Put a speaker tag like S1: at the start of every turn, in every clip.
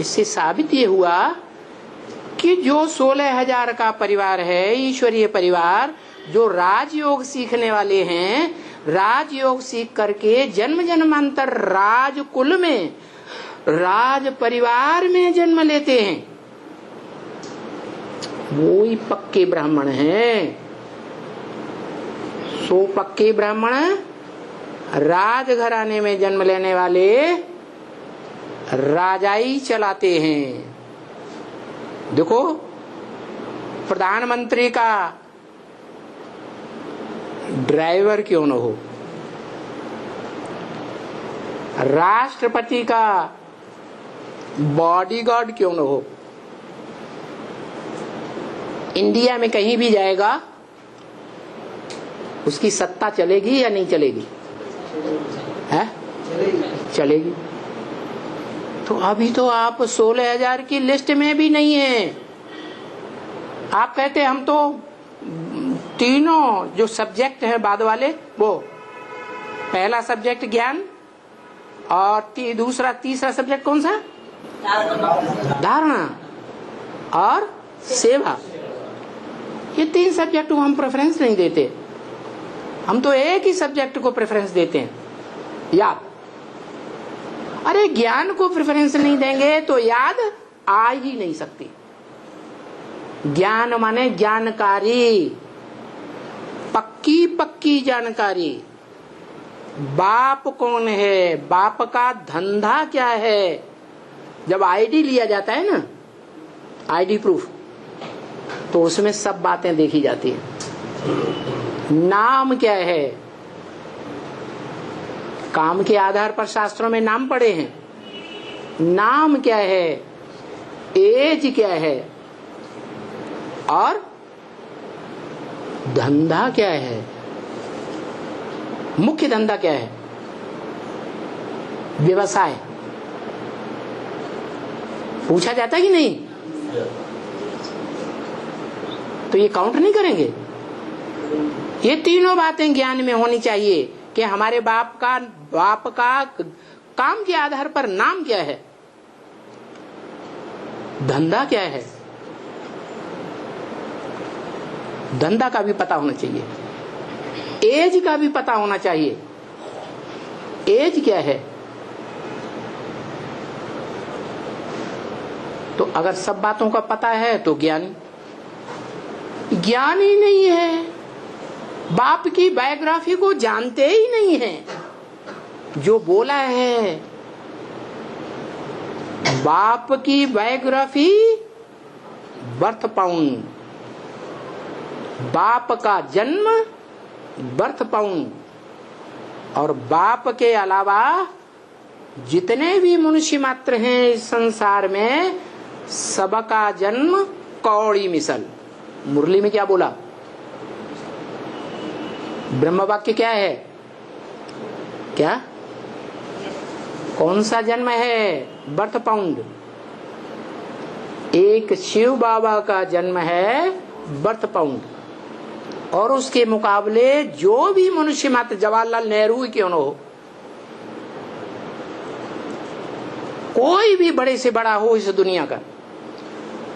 S1: इससे साबित ये हुआ कि जो 16,000 का परिवार है, ईश्वरीय परिवार, जो राजयोग सीखने वाले हैं, राजयोग सीख करके जन्म जन्मांतर राजकुल में, राज परिवार में जन्म लेते हैं, वो ही पक्के ब्राह्मण हैं। सो पक्के ब्राह्मण राजघराने में जन्म लेने वाले राजाई चलाते हैं। देखो, प्रधानमंत्री का ड्राइवर क्यों न हो, राष्ट्रपति का बॉडीगार्ड क्यों न हो, इंडिया में कहीं भी जाएगा उसकी सत्ता चलेगी या नहीं चलेगी? है? चलेगी। तो अभी तो आप 16,000 की लिस्ट में भी नहीं है। आप कहते हैं हम तो तीनों जो सब्जेक्ट हैं बाद वाले, वो पहला सब्जेक्ट ज्ञान और दूसरा तीसरा सब्जेक्ट कौन सा? धारणा और सेवा। ये 3 सब्जेक्ट को हम प्रेफरेंस नहीं देते, हम तो एक ही सब्जेक्ट को प्रेफरेंस देते हैं, याद। अरे ज्ञान को प्रेफरेंस नहीं देंगे तो याद आ ही नहीं सकती। ज्ञान माने जानकारी, पक्की पक्की जानकारी। बाप कौन है, बाप का धंधा क्या है। जब आईडी लिया जाता है ना, आईडी प्रूफ, तो उसमें सब बातें देखी जाती है। नाम क्या है, काम के आधार पर शास्त्रों में नाम पड़े हैं। नाम क्या है, एज क्या है, और धंधा क्या है, मुख्य धंधा क्या है, व्यवसाय पूछा जाता है कि नहीं? तो ये काउंट नहीं करेंगे। ये तीनों बातें ज्ञान में होनी चाहिए कि हमारे बाप का काम के आधार पर नाम क्या है, धंधा क्या है, धंधा का भी पता होना चाहिए, एज का भी पता होना चाहिए। एज क्या है? तो अगर सब बातों का पता है तो ज्ञान ही नहीं है। बाप की बायोग्राफी को जानते ही नहीं है। जो बोला है बाप की बायोग्राफी, बर्थ पाउंड, बाप का जन्म, बर्थ पाउंड, और बाप के अलावा जितने भी मनुष्य मात्र हैं इस संसार में, सबका जन्म कौड़ी मिसल। मुरली में क्या बोला? ब्रह्म वाक्य क्या है? क्या कौन सा जन्म है? Birth pound. एक शिव बाबा का जन्म है बर्थ पाउंड, और उसके मुकाबले जो भी मनुष्य मात्र, जवाहरलाल नेहरू क्यों न हो, कोई भी बड़े से बड़ा हो इस दुनिया का,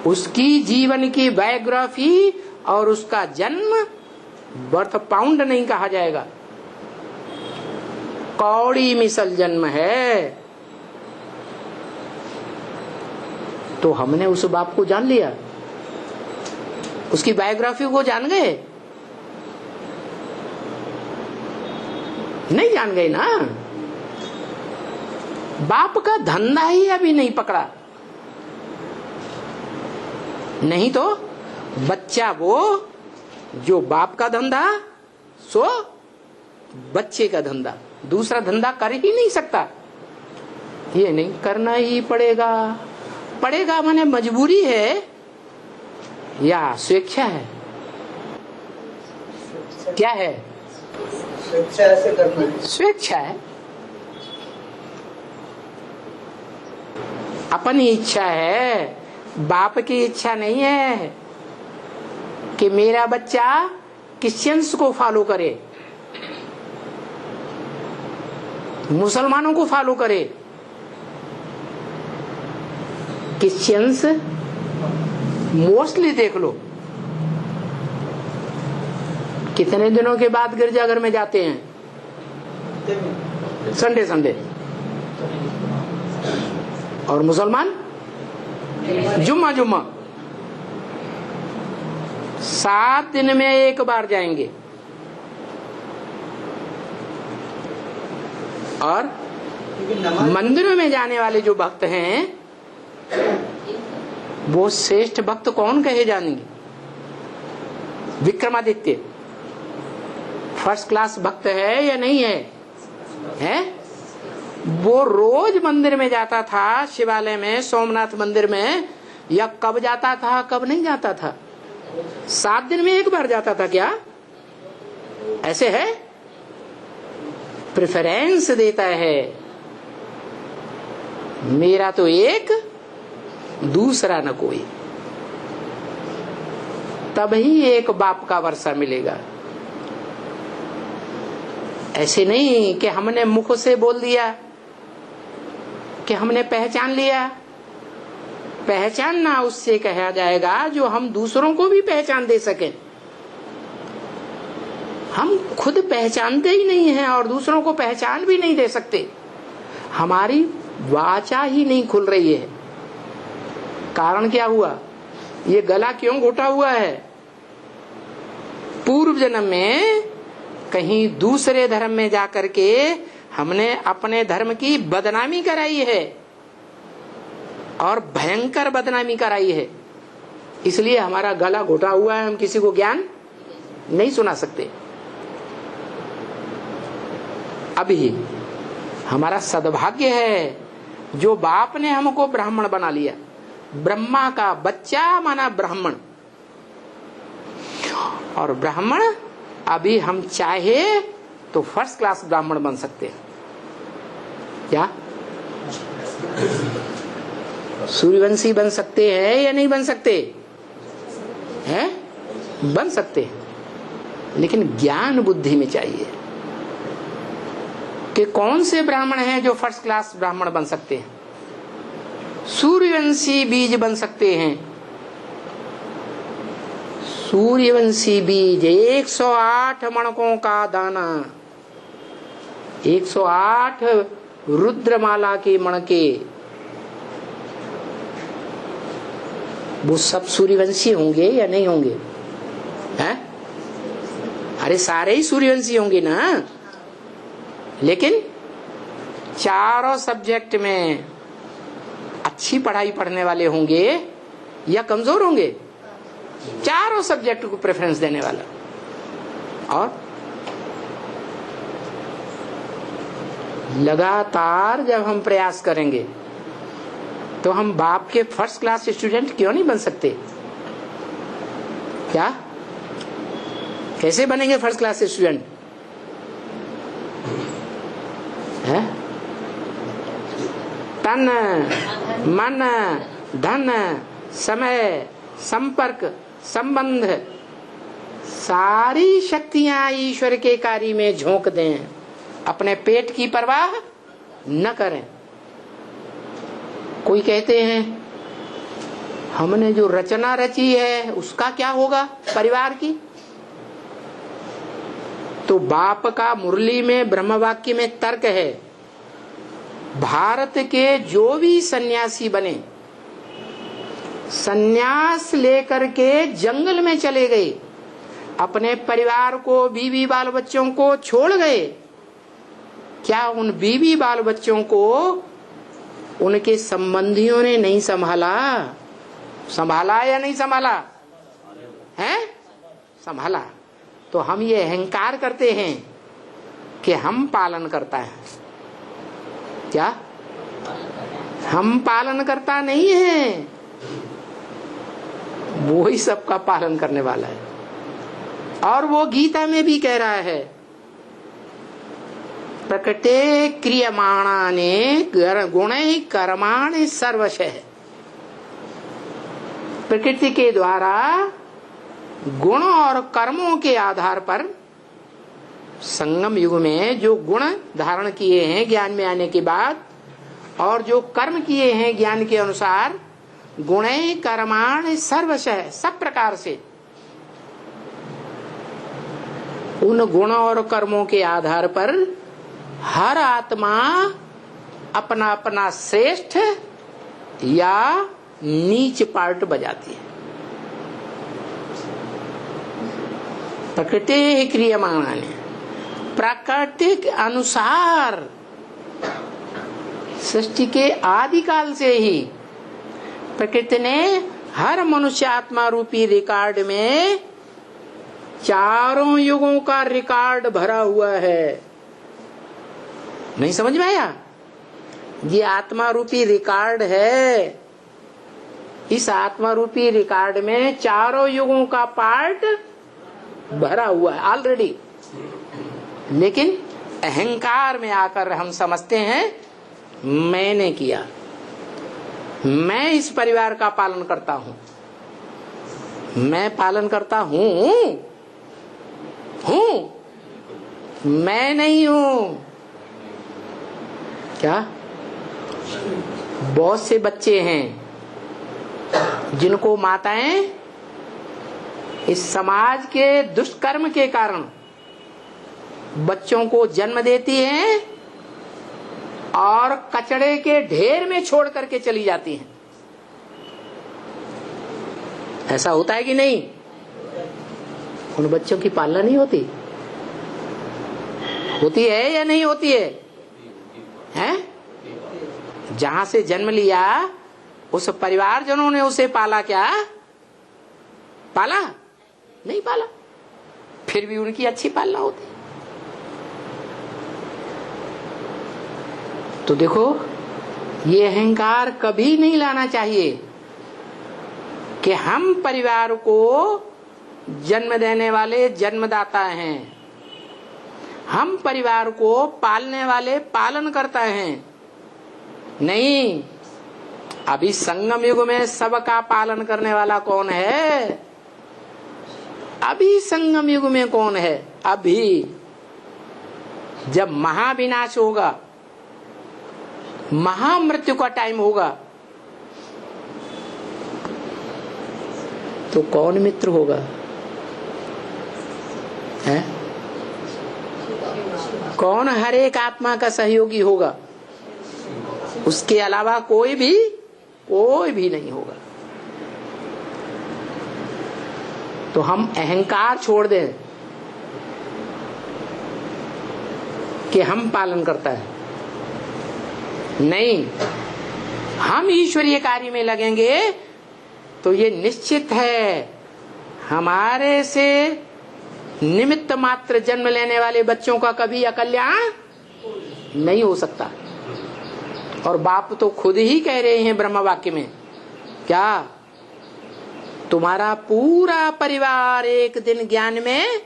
S1: उसकी जीवन की बायोग्राफी और उसका जन्म बर्थ पाउंड नहीं कहा जाएगा, कौड़ी मिसल जन्म है। तो हमने उस बाप को जान लिया, उसकी बायोग्राफी को जान गए? नहीं जान गए ना। बाप का धंधा ही अभी नहीं पकड़ा। नहीं तो बच्चा वो जो बाप का धंधा, सो बच्चे का धंधा, दूसरा धंधा कर ही नहीं सकता। ये नहीं, करना ही पड़ेगा। पड़ेगा माने मजबूरी है या स्वेच्छा है? क्या है?
S2: स्वेच्छा से करना है।
S1: स्वेच्छा है, अपनी इच्छा है, बाप की इच्छा नहीं है कि मेरा बच्चा क्रिश्चियंस को फॉलो करे, मुसलमानों को फॉलो करे। क्रिश्चियंस मोस्टली देख लो कितने दिनों के बाद गिरजाघर में जाते हैं? Sunday Sunday. और मुसलमान जुम्मा जुम्मा। 7 दिन में 1 बार जाएंगे। और मंदिरों में जाने वाले जो भक्त हैं वो श्रेष्ठ भक्त कौन कहे जाएंगे? विक्रमादित्य फर्स्ट क्लास भक्त है या नहीं है? है? वो रोज मंदिर में जाता था, शिवालय में, सोमनाथ मंदिर में, या कब जाता था कब नहीं जाता था? 7 दिन में 1 बार जाता था क्या? ऐसे है? प्रेफरेंस देता है, मेरा तो एक, दूसरा न कोई। तभी एक बाप का वर्षा मिलेगा। ऐसे नहीं कि हमने मुख से बोल दिया कि हमने पहचान लिया। पहचानना उससे कहा जाएगा जो हम दूसरों को भी पहचान दे सके। हम खुद पहचानते ही नहीं हैं और दूसरों को पहचान भी नहीं दे सकते। हमारी वाचा ही नहीं खुल रही है। कारण क्या हुआ? ये गला क्यों घोटा हुआ है? पूर्व जन्म में कहीं दूसरे धर्म में जाकर के हमने अपने धर्म की बदनामी कराई है, और भयंकर बदनामी कराई है। इसलिए हमारा गला घोटा हुआ है, हम किसी को ज्ञान नहीं सुना सकते। अभी हमारा सद्भाग्य है जो बाप ने हमको ब्राह्मण बना लिया। ब्रह्मा का बच्चा माना ब्राह्मण। और ब्राह्मण अभी हम चाहे तो फर्स्ट क्लास ब्राह्मण बन सकते हैं। क्या सूर्यवंशी बन सकते हैं या नहीं बन सकते हैं? बन सकते हैं, लेकिन ज्ञान बुद्धि में चाहिए कि कौन से ब्राह्मण हैं जो फर्स्ट क्लास ब्राह्मण बन सकते हैं। सूर्यवंशी बीज बन सकते हैं। सूर्यवंशी बीज 108 मणकों का दाना, 108 रुद्रमाला के मणके, वो सब सूर्यवंशी होंगे या नहीं होंगे? हैं? अरे सारे ही सूर्यवंशी होंगे ना। लेकिन चारों सब्जेक्ट में अच्छी पढ़ाई पढ़ने वाले होंगे या कमजोर होंगे? चारों सब्जेक्ट को प्रेफरेंस देने वाला। और लगातार जब हम प्रयास करेंगे तो हम बाप के फर्स्ट क्लास स्टूडेंट क्यों नहीं बन सकते? क्या कैसे बनेंगे फर्स्ट क्लास स्टूडेंट? है? तन मन धन समय संपर्क संबंध सारी शक्तियां ईश्वर के कार्य में झोंक दें, अपने पेट की परवाह न करें। कोई कहते हैं हमने जो रचना रची है उसका क्या होगा परिवार की? तो बाप का मुरली में ब्रह्म वाक्य में तर्क है, भारत के जो भी सन्यासी बने, सन्यास लेकर के जंगल में चले गए, अपने परिवार को, बीवी बाल बच्चों को छोड़ गए, क्या उन बीवी बाल बच्चों को उनके संबंधियों ने नहीं संभाला? संभाला या नहीं संभाला है? संभाला। तो हम ये अहंकार करते हैं कि हम पालन करता है। क्या हम पालन करता नहीं है? वो ही सबका पालन करने वाला है। और वो गीता में भी कह रहा है, प्रकृते क्रियमाणाने गुणे कर्माणि सर्वशः। प्रकृति के द्वारा गुण और कर्मों के आधार पर संगम युग में जो गुण धारण किए हैं ज्ञान में आने के बाद, और जो कर्म किए हैं ज्ञान के अनुसार, गुणे कर्माण सर्वशः, सब प्रकार से उन गुणों और कर्मों के आधार पर हर आत्मा अपना अपना श्रेष्ठ या नीच पार्ट बजाती है। प्रकृति क्रियमाणानि, प्राकृतिक अनुसार सृष्टि के आदिकाल से ही प्रकृति ने हर मनुष्य आत्मा रूपी रिकॉर्ड में चारों युगों का रिकॉर्ड भरा हुआ है। नहीं समझ में आया? ये आत्मा रूपी रिकॉर्ड है। इस आत्मा रूपी रिकॉर्ड में चारों युगों का पार्ट भरा हुआ है ऑलरेडी। लेकिन अहंकार में आकर हम समझते हैं मैंने किया, मैं इस परिवार का पालन करता हूं, मैं पालन करता हूं, मैं नहीं हूं। क्या? बहुत से बच्चे हैं जिनको माताएं इस समाज के दुष्कर्म के कारण बच्चों को जन्म देती हैं और कचड़े के ढेर में छोड़ करके चली जाती हैं। ऐसा होता है कि नहीं? उन बच्चों की पालना नहीं होती? होती है या नहीं होती है? हैं? जहां से जन्म लिया उस परिवारजनों ने उसे पाला क्या? पाला? नहीं पाला। फिर भी उनकी अच्छी पालना होती। तो देखो, ये अहंकार कभी नहीं लाना चाहिए कि हम परिवार को जन्म देने वाले जन्मदाता हैं, हम परिवार को पालने वाले पालन करता हैं। नहीं, अभी संगम युग में सबका पालन करने वाला कौन है? अभी संगम युग में कौन है? अभी जब महाविनाश होगा, महामृत्यु का टाइम होगा, तो कौन मित्र होगा? है? कौन हर एक आत्मा का सहयोगी होगा? उसके अलावा कोई भी नहीं होगा। तो हम अहंकार छोड़ दें कि हम पालन करता है। नहीं, हम ईश्वरीय कार्य में लगेंगे तो ये निश्चित है हमारे से निमित्त मात्र जन्म लेने वाले बच्चों का कभी अकल्याण नहीं हो सकता। और बाप तो खुद ही कह रहे हैं ब्रह्म वाक्य में, क्या? तुम्हारा पूरा परिवार एक दिन ज्ञान में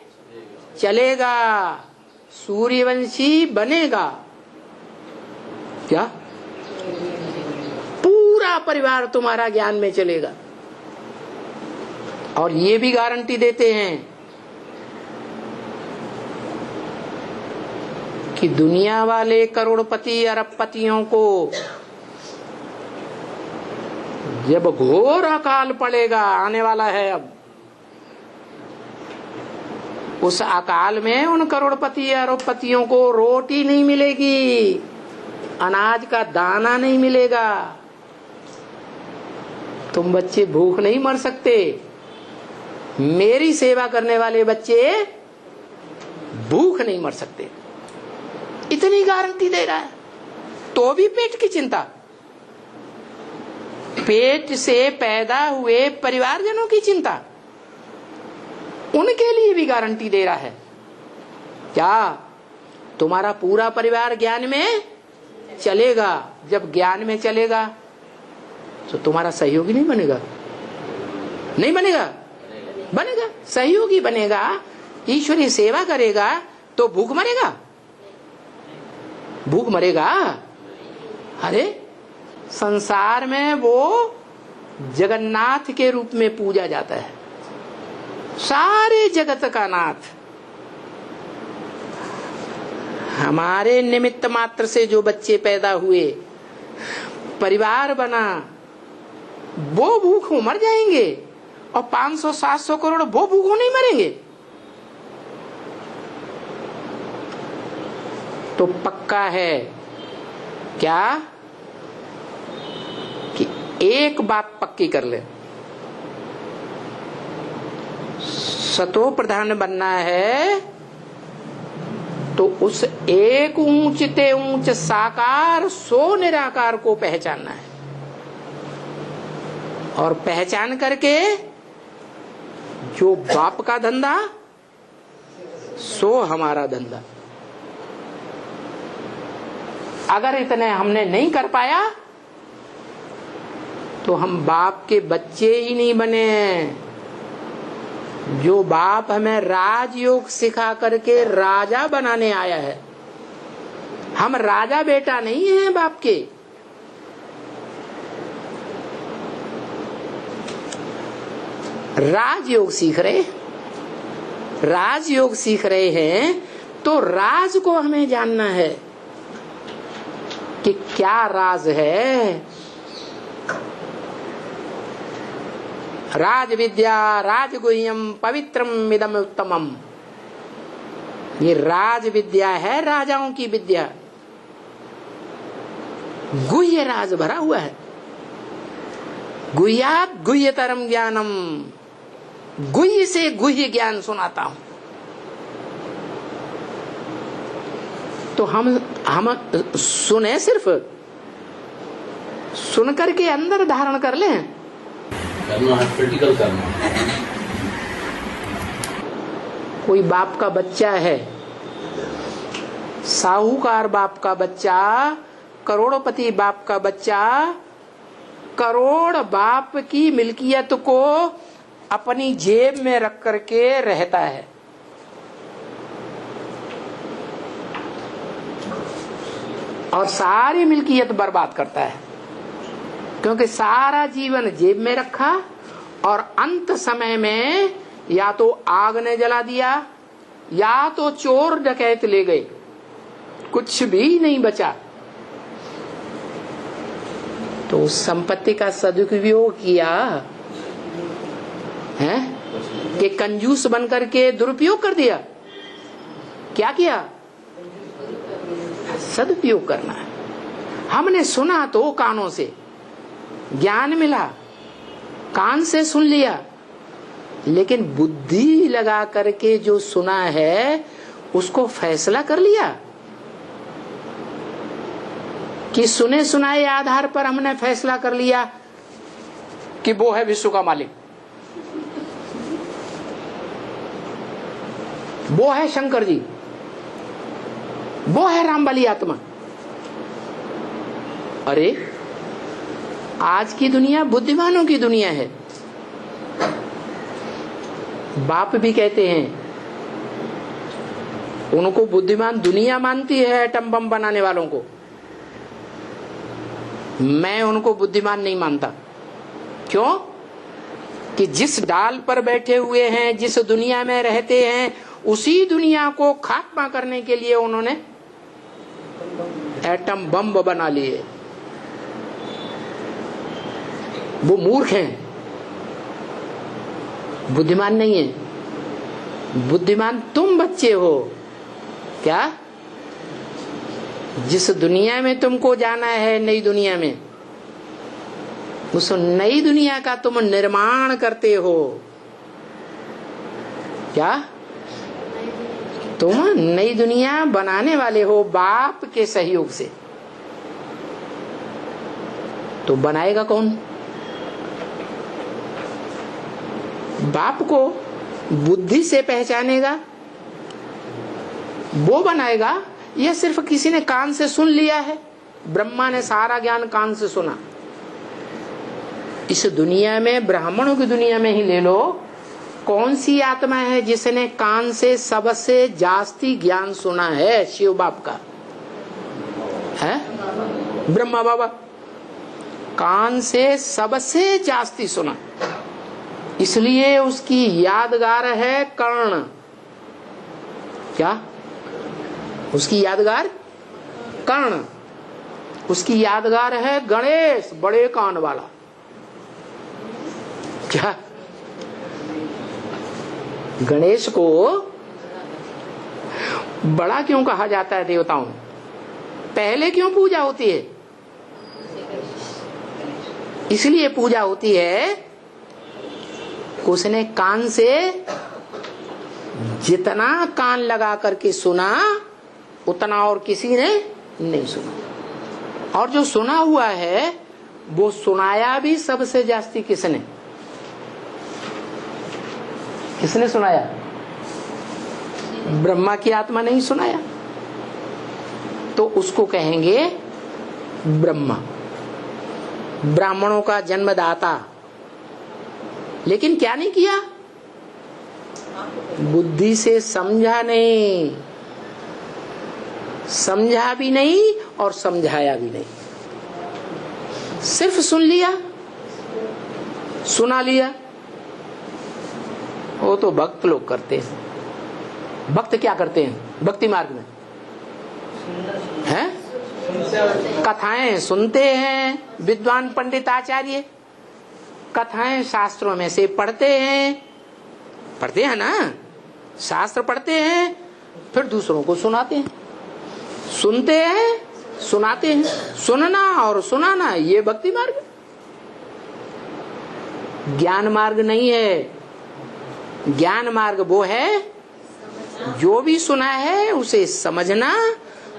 S1: चलेगा, सूर्यवंशी बनेगा। क्या? पूरा परिवार तुम्हारा ज्ञान में चलेगा। और ये भी गारंटी देते हैं कि दुनिया वाले करोड़पति अरबपतियों को जब घोर अकाल पड़ेगा, आने वाला है अब, उस अकाल में उन करोड़पति अरबपतियों को रोटी नहीं मिलेगी, अनाज का दाना नहीं मिलेगा। तुम बच्चे भूख नहीं मर सकते, मेरी सेवा करने वाले बच्चे भूख नहीं मर सकते। इतनी गारंटी दे रहा है। तो भी पेट की चिंता, पेट से पैदा हुए परिवारजनों की चिंता, उनके लिए भी गारंटी दे रहा है। क्या? तुम्हारा पूरा परिवार ज्ञान में चलेगा। जब ज्ञान में चलेगा तो तुम्हारा सहयोगी नहीं बनेगा? नहीं बनेगा? बनेगा, सहयोगी बनेगा, ईश्वरीय सेवा करेगा तो भूख मरेगा? भूख मरेगा? अरे संसार में वो जगन्नाथ के रूप में पूजा जाता है, सारे जगत का नाथ। हमारे निमित्त मात्र से जो बच्चे पैदा हुए, परिवार बना, वो भूखों मर जाएंगे और 500-700 करोड़ वो भूखों नहीं मरेंगे। तो पक्का है क्या कि एक बात पक्की कर ले, सतो प्रधान बनना है तो उस एक ऊंचते ऊंच साकार सो निराकार को पहचानना है, और पहचान करके जो बाप का धंधा सो हमारा धंधा। अगर इतने हमने नहीं कर पाया तो हम बाप के बच्चे ही नहीं बने। जो बाप हमें राजयोग सिखा करके राजा बनाने आया है, हम राजा बेटा नहीं हैं बाप के। राजयोग सीख रहे, राजयोग सीख रहे हैं तो राज को हमें जानना है कि क्या राज है। राज विद्या राजगुह्यम पवित्रम इदम उत्तमम, ये राज विद्या है, राजाओं की विद्या। गुह्य राज भरा हुआ है, गुह्यात गुह्यतरम ज्ञानम, गुह्य से गुह्य ज्ञान सुनाता हूं। तो हम सुने, सिर्फ सुन करके अंदर धारण कर लें,
S3: करना है, प्रैक्टिकल करना।
S1: कोई बाप का बच्चा है, साहूकार बाप का बच्चा, करोड़पति बाप का बच्चा, करोड़ बाप की मिल्कियत को अपनी जेब में रख करके रहता है। और सारी मिल्कियत बर्बाद करता है, क्योंकि सारा जीवन जेब में रखा और अंत समय में या तो आग ने जला दिया या तो चोर डकैत ले गए, कुछ भी नहीं बचा। तो उस संपत्ति का सदुपयोग किया है कि कंजूस बनकर के दुरुपयोग कर दिया। क्या किया? सदुपयोग करना है। हमने सुना तो कानों से, ज्ञान मिला, कान से सुन लिया, लेकिन बुद्धि लगा करके जो सुना है उसको फैसला कर लिया कि सुने सुनाए आधार पर हमने फैसला कर लिया कि वो है विश्व का मालिक, वो है शंकर जी, वो है रामबली आत्मा। अरे आज की दुनिया बुद्धिमानों की दुनिया है। बाप भी कहते हैं, उनको बुद्धिमान दुनिया मानती है एटम बम बनाने वालों को। मैं उनको बुद्धिमान नहीं मानता। क्यों? कि जिस डाल पर बैठे हुए हैं, जिस दुनिया में रहते हैं, उसी दुनिया को खात्मा करने के लिए उन्होंने एटम बम बना लिए। वो मूर्ख हैं, बुद्धिमान नहीं है। बुद्धिमान तुम बच्चे हो। क्या? जिस दुनिया में तुमको जाना है, नई दुनिया में, उस नई दुनिया का तुम निर्माण करते हो। क्या? तुम नई दुनिया बनाने वाले हो बाप के सहयोग से। तो बनाएगा कौन? बाप को बुद्धि से पहचानेगा वो बनाएगा, या सिर्फ किसी ने कान से सुन लिया है? ब्रह्मा ने सारा ज्ञान कान से सुना। इस दुनिया में, ब्राह्मणों की दुनिया में ही ले लो, कौन सी आत्मा है जिसने कान से सबसे जास्ती ज्ञान सुना है? शिव बाप का है, ब्रह्मा बाबा कान से सबसे जास्ती सुना, इसलिए उसकी यादगार है कर्ण। क्या? उसकी यादगार कर्ण, उसकी यादगार है गणेश, बड़े कान वाला। क्या गणेश को बड़ा क्यों कहा जाता है देवताओं? पहले क्यों पूजा होती है? इसलिए पूजा होती है उसने कान से जितना कान लगा करके सुना उतना और किसी ने नहीं सुना, और जो सुना हुआ है वो सुनाया भी सबसे जास्ती किसने? किसने सुनाया? ब्रह्मा की आत्मा नहीं सुनाया, तो उसको कहेंगे ब्रह्मा, ब्राह्मणों का जन्मदाता। लेकिन क्या नहीं किया? बुद्धि से समझा नहीं, समझा भी नहीं और समझाया भी नहीं, सिर्फ सुन लिया, सुना लिया। वो तो भक्त लोग करते हैं। भक्त क्या करते हैं भक्ति मार्ग में? हैं? कथाएं सुनते हैं, विद्वान पंडित आचार्य कथाएं शास्त्रों में से पढ़ते हैं ना, शास्त्र पढ़ते हैं, फिर दूसरों को सुनाते हैं। सुनते हैं, सुनाते हैं। सुनना और सुनाना ये भक्ति मार्ग, ज्ञान मार्ग नहीं है। ज्ञान मार्ग वो है जो भी सुना है उसे समझना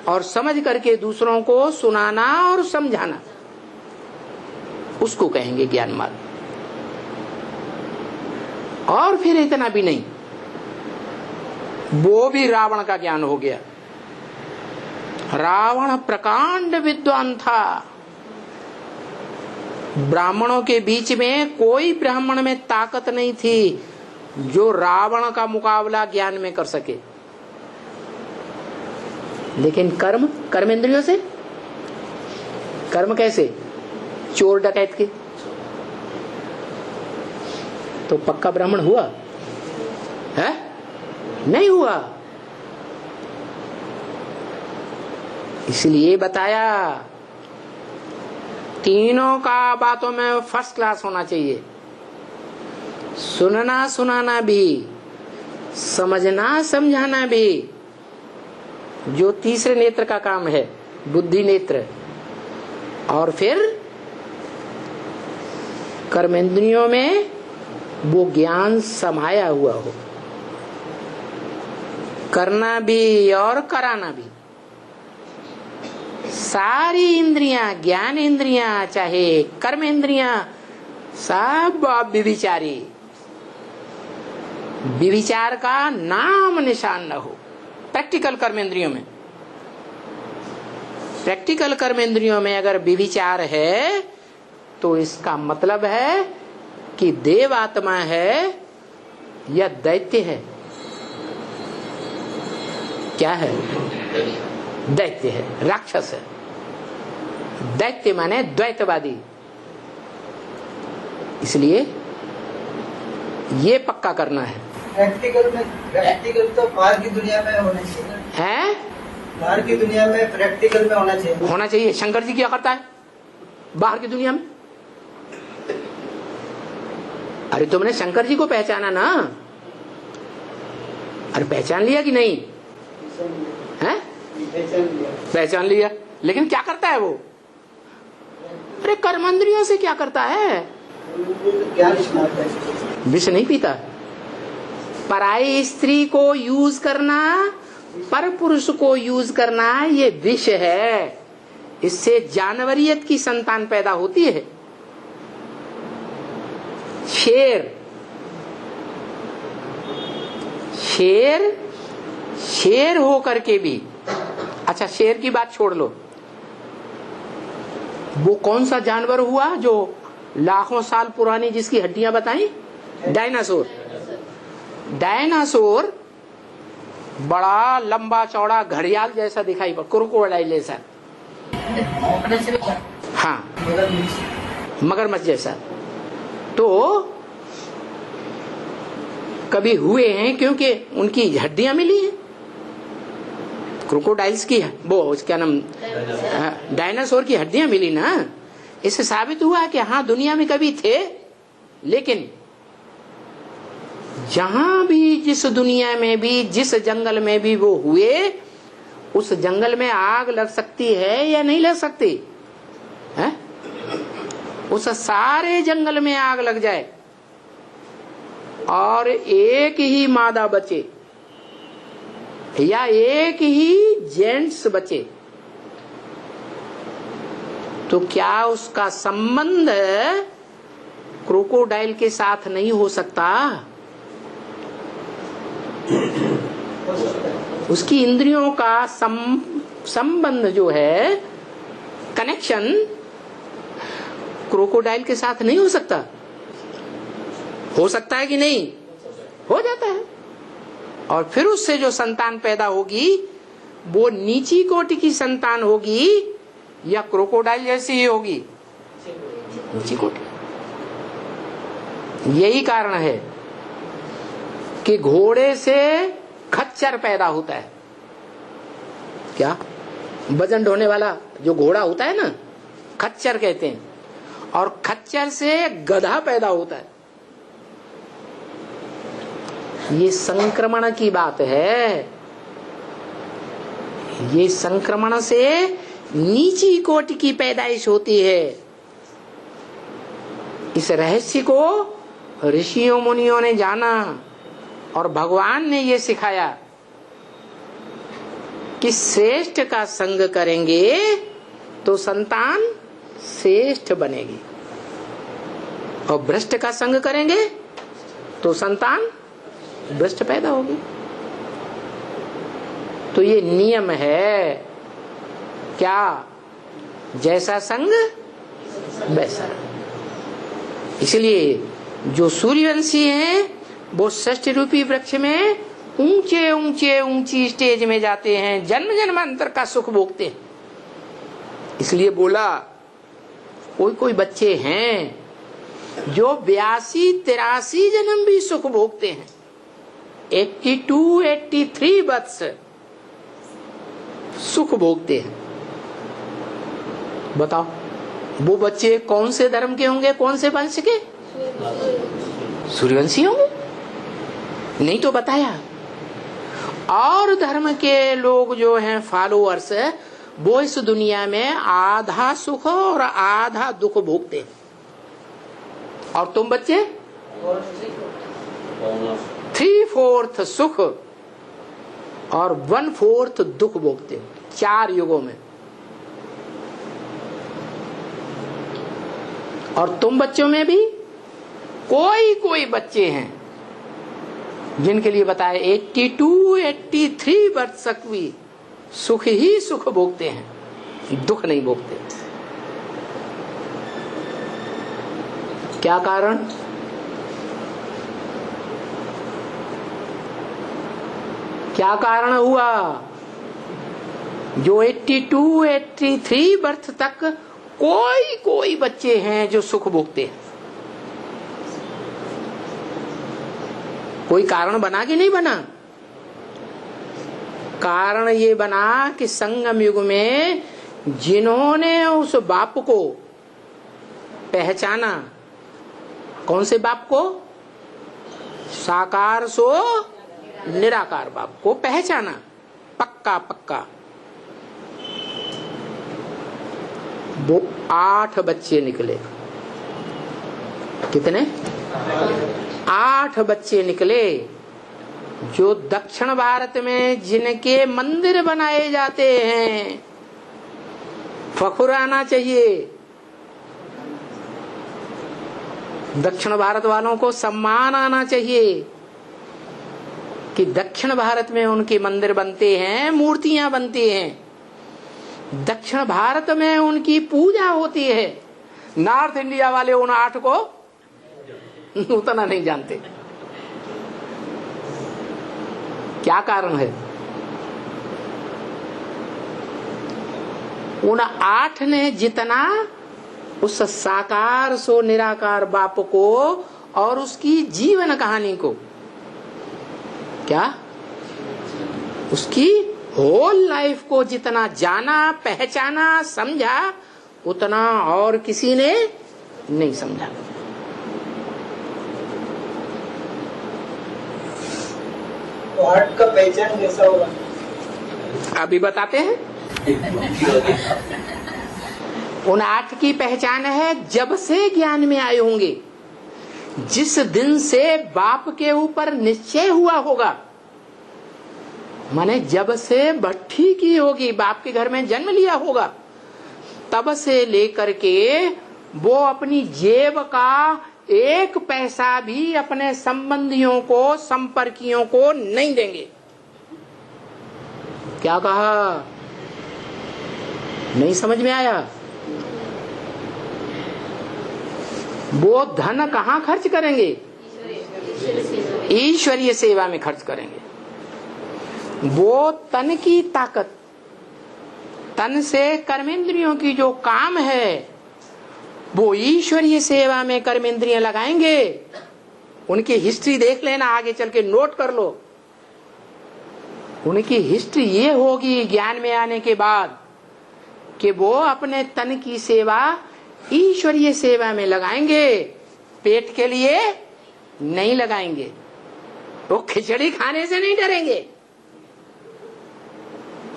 S1: और समझ करके दूसरों को सुनाना और समझाना, उसको कहेंगे ज्ञान मार्ग। और फिर इतना भी नहीं, वो भी रावण का ज्ञान हो गया। रावण प्रकांड विद्वान था। ब्राह्मणों के बीच में कोई ब्राह्मण में ताकत नहीं थी जो रावण का मुकाबला ज्ञान में कर सके। लेकिन कर्म इंद्रियों से, कर्म कैसे? चोर डकैत के, तो पक्का ब्राह्मण हुआ है? नहीं हुआ। इसलिए बताया तीनों का बातों में फर्स्ट क्लास होना चाहिए। सुनना सुनाना भी, समझना समझाना भी, जो तीसरे नेत्र का काम है, बुद्धि नेत्र, और फिर कर्मेंद्रियों में वो ज्ञान समाया हुआ हो, करना भी और कराना भी। सारी इंद्रियां, ज्ञान इंद्रियां चाहे कर्म इंद्रियां, सब व्यभिचारी, व्यभिचार का नाम निशान न हो। प्रैक्टिकल कर्मेंद्रियों में, प्रैक्टिकल कर्मेंद्रियों में अगर व्यभिचार है तो इसका मतलब है कि देव आत्मा है या दैत्य है? क्या है? दैत्य है, राक्षस है। दैत्य माने द्वैतवादी। इसलिए ये पक्का करना है।
S2: प्रैक्टिकल तो बाहर की दुनिया में होना चाहिए
S1: है,
S2: बाहर की दुनिया में प्रैक्टिकल में होना चाहिए।
S1: शंकर जी क्या करता है बाहर की दुनिया में? अरे तुमने शंकर जी को पहचाना ना? अरे पहचान लिया कि नहीं? है? पहचान लिया, लेकिन क्या करता है वो? अरे कर्मेंद्रियों से क्या करता है? विष नहीं पीता। पराई स्त्री को यूज करना, पर पुरुष को यूज करना, ये विष है। इससे जानवरियत की संतान पैदा होती है। शेर हो करके भी, अच्छा शेर की बात छोड़ लो, वो कौन सा जानवर हुआ जो लाखों साल पुरानी जिसकी हड्डियां बताई? डायनासोर। डायनासोर बड़ा लंबा चौड़ा घड़ियाल जैसा दिखाई पड़ा, क्रोकोडाइल जैसा, हाँ मगरमच्छ जैसा। तो कभी हुए हैं क्योंकि उनकी हड्डियां मिली हैं। क्रोकोडाइल्स की, वो क्या नाम, डायनासोर की हड्डियां मिली ना। इससे साबित हुआ कि हाँ दुनिया में कभी थे, लेकिन जहां भी, जिस दुनिया में भी, जिस जंगल में भी वो हुए, उस जंगल में आग लग सकती है या नहीं लग सकती है? उस सारे जंगल में आग लग जाए और एक ही मादा बचे या एक ही जेंट्स बचे, तो क्या उसका संबंध क्रोकोडाइल के साथ नहीं हो सकता? उसकी इंद्रियों का संबंध जो है, कनेक्शन क्रोकोडाइल के साथ नहीं हो सकता? हो सकता है कि नहीं? हो जाता है। और फिर उससे जो संतान पैदा होगी वो नीची कोटि की संतान होगी या क्रोकोडाइल जैसी ही होगी? नीची कोटि। यही कारण है कि घोड़े से खच्चर पैदा होता है। क्या? वजन ढोने वाला जो घोड़ा होता है ना, खच्चर कहते हैं। और खच्चर से गधा पैदा होता है। ये संक्रमण की बात है। ये संक्रमण से नीची कोटि की पैदाइश होती है। इस रहस्य को ऋषियों मुनियों ने जाना और भगवान ने ये सिखाया कि श्रेष्ठ का संग करेंगे तो संतान श्रेष्ठ बनेगी, और भ्रष्ट का संग करेंगे तो संतान भ्रष्ट पैदा होगी। तो ये नियम है। क्या? जैसा संग वैसा। इसलिए जो सूर्यवंशी हैं वो षष्ठ रूपी वृक्ष में ऊंचे ऊंचे ऊंची स्टेज में जाते हैं, जन्म जन्मांतर का सुख भोगते हैं। इसलिए बोला कोई कोई बच्चे हैं जो 82-83 जन्म भी सुख भोगते हैं। 82-83 वर्ष सुख भोगते हैं। बताओ वो बच्चे कौन से धर्म के होंगे, कौन से वंश के? सूर्यवंशी होंगे। नहीं तो बताया। और धर्म के लोग जो हैं फॉलोअर्स, वो इस दुनिया में आधा सुख और आधा दुख भोगते हैं। और तुम बच्चे 3/4 सुख और 1/4 दुख भोगते हो 4 युगों में। और तुम बच्चों में भी कोई कोई बच्चे हैं जिनके लिए बताया 82-83 वर्ष तक भी सुख ही सुख भोगते हैं, दुख नहीं भोगते। क्या कारण? क्या कारण हुआ जो 82-83 वर्ष तक कोई कोई बच्चे हैं जो सुख भोगते हैं? कोई कारण बना कि नहीं बना? कारण ये बना कि संगम युग में जिन्होंने उस बाप को पहचाना, कौन से बाप को? साकार सो निराकार बाप को पहचाना पक्का पक्का, वो 8 बच्चे निकले। कितने? 8 बच्चे निकले जो दक्षिण भारत में जिनके मंदिर बनाए जाते हैं। फखुर आना चाहिए। दक्षिण भारत वालों को सम्मान आना चाहिए कि दक्षिण भारत में उनके मंदिर बनते हैं, मूर्तियां बनती हैं। दक्षिण भारत में उनकी पूजा होती है। नॉर्थ इंडिया वाले उन 8 को उतना नहीं जानते। क्या कारण है? उन 8 ने जितना उस साकार सो निराकार बाप को और उसकी जीवन कहानी को, क्या उसकी होल लाइफ को जितना जाना, पहचाना, समझा, उतना और किसी ने नहीं समझा।
S2: तो 8 का पहचान कैसा होगा?
S1: अभी बताते हैं। उन 8 की पहचान है जब से ज्ञान में आए होंगे, जिस दिन से बाप के ऊपर निश्चय हुआ होगा, माने जब से भट्ठी की होगी, बाप के घर में जन्म लिया होगा, तब से लेकर के वो अपनी जेब का 1 पैसा भी अपने संबंधियों को, संपर्कियों को नहीं देंगे। क्या कहा? नहीं समझ में आया? वो धन कहाँ खर्च करेंगे? ईश्वरीय सेवा में खर्च करेंगे। वो तन की ताकत, तन से कर्मेंद्रियों की जो काम है, वो ईश्वरीय सेवा में कर्मेंद्रियां लगाएंगे। उनकी हिस्ट्री देख लेना, आगे चल के नोट कर लो। उनकी हिस्ट्री ये होगी ज्ञान में आने के बाद कि वो अपने तन की सेवा ईश्वरीय सेवा में लगाएंगे, पेट के लिए नहीं लगाएंगे। वो खिचड़ी खाने से नहीं डरेंगे।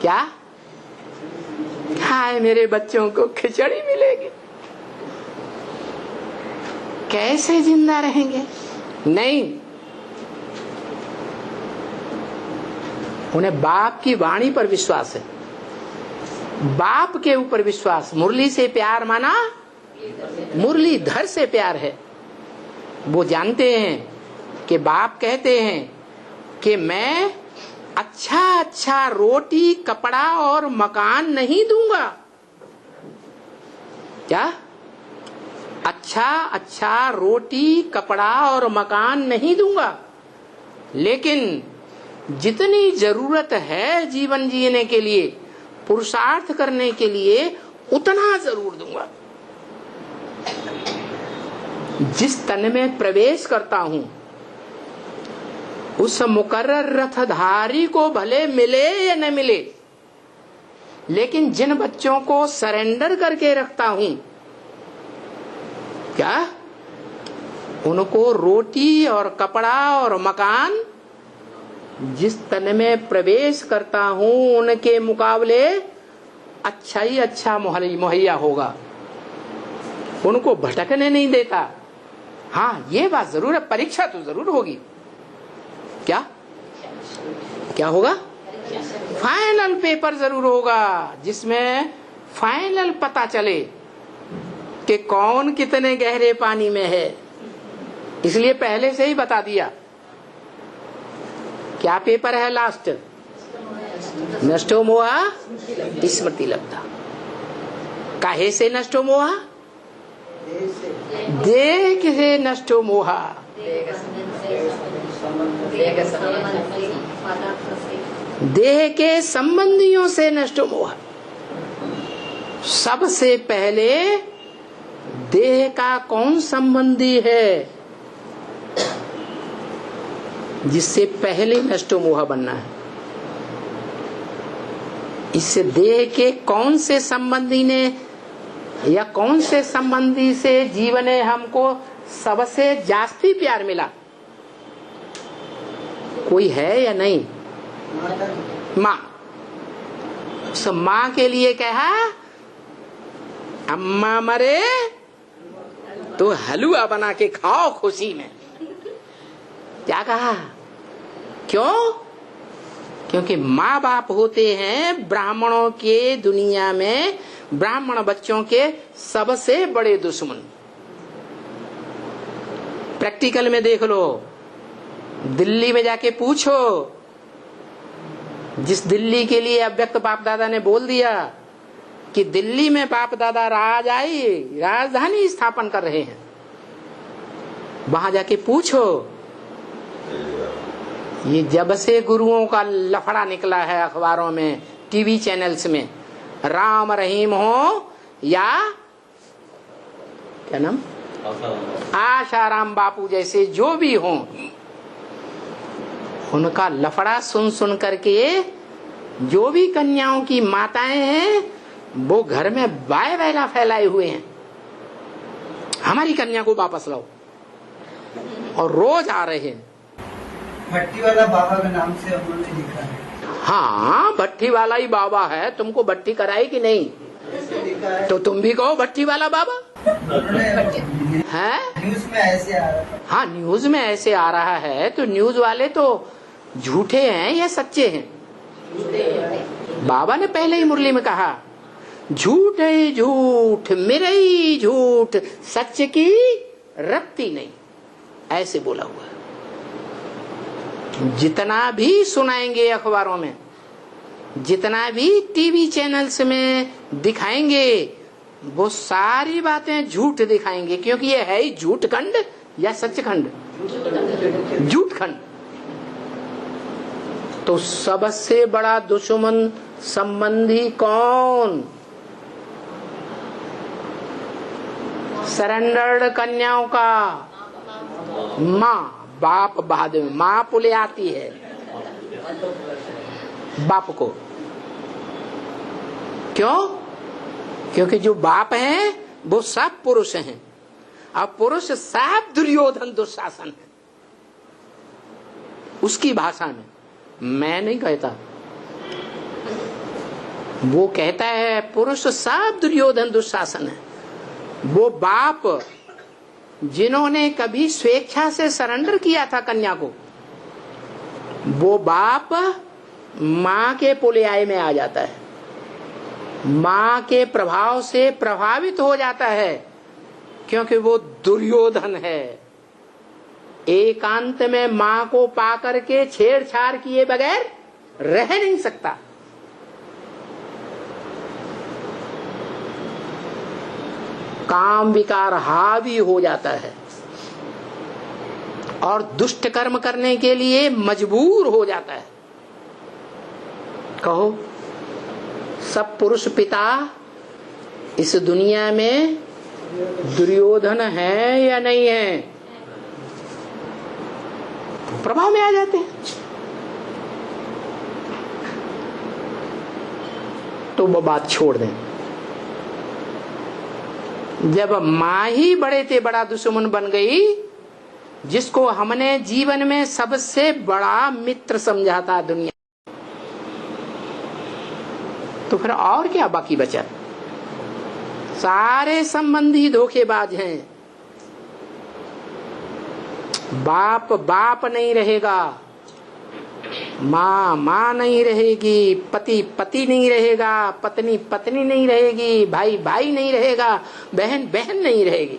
S1: क्या? हाय मेरे बच्चों को खिचड़ी मिलेगी, कैसे जिंदा रहेंगे? नहीं, उन्हें बाप की वाणी पर विश्वास है, बाप के ऊपर विश्वास। मुरली से प्यार माना मुरलीधर से प्यार है। वो जानते हैं कि बाप कहते हैं कि मैं अच्छा अच्छा रोटी, कपड़ा और मकान नहीं दूंगा। क्या? अच्छा अच्छा रोटी, कपड़ा और मकान नहीं दूंगा, लेकिन जितनी जरूरत है जीवन जीने के लिए, पुरुषार्थ करने के लिए, उतना जरूर दूंगा। जिस तन में प्रवेश करता हूं, उस मुकर्रर रथधारी को भले मिले या न मिले, लेकिन जिन बच्चों को सरेंडर करके रखता हूं, क्या उनको रोटी और कपड़ा और मकान, जिस तन में प्रवेश करता हूं उनके मुकाबले अच्छा ही अच्छा मुहैया होगा। उनको भटकने नहीं देता। हाँ, ये बात जरूर है, परीक्षा तो जरूर होगी। क्या क्या होगा? फाइनल पेपर जरूर होगा, जिसमें फाइनल पता चले कि कौन कितने गहरे पानी में है। इसलिए पहले से ही बता दिया। क्या पेपर है लास्ट? नष्टो मोहा स्मृति लब्धा। काहे से नष्टो मोहा? देह से नष्टो मोहा। देह के संबंधियों से नष्टो मोहा। सबसे पहले देह का कौन संबंधी है जिससे पहले नष्टो मोह बनना है? इससे देह के कौन से संबंधी ने या कौन से संबंधी से जीवन है हमको सबसे जास्ती प्यार मिला? कोई है या नहीं? माँ। उस माँ के लिए कहा, अम्मा मरे तो हलवा बना के खाओ खुशी में। क्या कहा? क्यों? क्योंकि माँ बाप होते हैं ब्राह्मणों के दुनिया में, ब्राह्मण बच्चों के सबसे बड़े दुश्मन। प्रैक्टिकल में देख लो, दिल्ली में जाके पूछो, जिस दिल्ली के लिए अव्यक्त बाप दादा ने बोल दिया कि दिल्ली में बाप दादा राजधानी स्थापन कर रहे हैं, वहां जाके पूछो, ये जब से गुरुओं का लफड़ा निकला है अखबारों में, टीवी चैनल्स में, राम रहीम हो या क्या नाम, आशाराम बापू जैसे जो भी हो, उनका लफड़ा सुन सुन करके जो भी कन्याओं की माताएं हैं वो घर में बाय बैला फैलाए हुए हैं, हमारी कन्या को वापस लाओ, और रोज आ रहे हैं।
S2: भट्टी वाला बाबा के नाम से उन्होंने लिखा है।
S1: हाँ, भट्टी वाला ही बाबा है। तुमको भट्टी कराई कि नहीं?
S2: ऐसे लिखा है।
S1: तो तुम भी कहो भट्टी वाला बाबा
S2: उन्होंने
S1: है।
S2: न्यूज में ऐसे आ रहा था।
S1: हाँ, न्यूज में ऐसे आ रहा है तो न्यूज वाले तो झूठे हैं या सच्चे हैं? बाबा ने पहले ही मुरली में कहा, झूठ है झूठ, मेरा ही झूठ, सच की रत्ती नहीं, ऐसे बोला हुआ है। जितना भी सुनाएंगे अखबारों में, जितना भी टीवी चैनल्स में दिखाएंगे, वो सारी बातें झूठ दिखाएंगे, क्योंकि ये है ही झूठ खंड या सचखंड? झूठ खंड। तो सबसे बड़ा दुश्मन संबंधी कौन? सरेंडर्ड कन्याओं का माँ, बाप बाद में माँ पुले आती है बाप को। क्यों? क्योंकि जो बाप है वो सब पुरुष हैं, और पुरुष सब दुर्योधन दुशासन है। उसकी भाषा में, मैं नहीं कहता, वो कहता है पुरुष सब दुर्योधन दुशासन है। वो बाप जिन्होंने कभी स्वेच्छा से सरेंडर किया था कन्या को, वो बाप माँ के पुलियाई में आ जाता है, माँ के प्रभाव से प्रभावित हो जाता है, क्योंकि वो दुर्योधन है। एकांत में माँ को पाकर के छेड़छाड़ किए बगैर रह नहीं सकता। काम विकार हावी हो जाता है और दुष्ट कर्म करने के लिए मजबूर हो जाता है। कहो, सब पुरुष पिता इस दुनिया में दुर्योधन है या नहीं है? प्रभाव में आ जाते हैं। तो वो बात छोड़ दें। जब माँ ही बड़े से बड़ा दुश्मन बन गई, जिसको हमने जीवन में सबसे बड़ा मित्र समझा था दुनिया, तो फिर और क्या बाकी बचा? सारे संबंधी धोखेबाज हैं। बाप बाप नहीं रहेगा, माँ माँ नहीं रहेगी, पति पति नहीं रहेगा, पत्नी पत्नी नहीं रहेगी, भाई भाई नहीं रहेगा, बहन बहन नहीं रहेगी।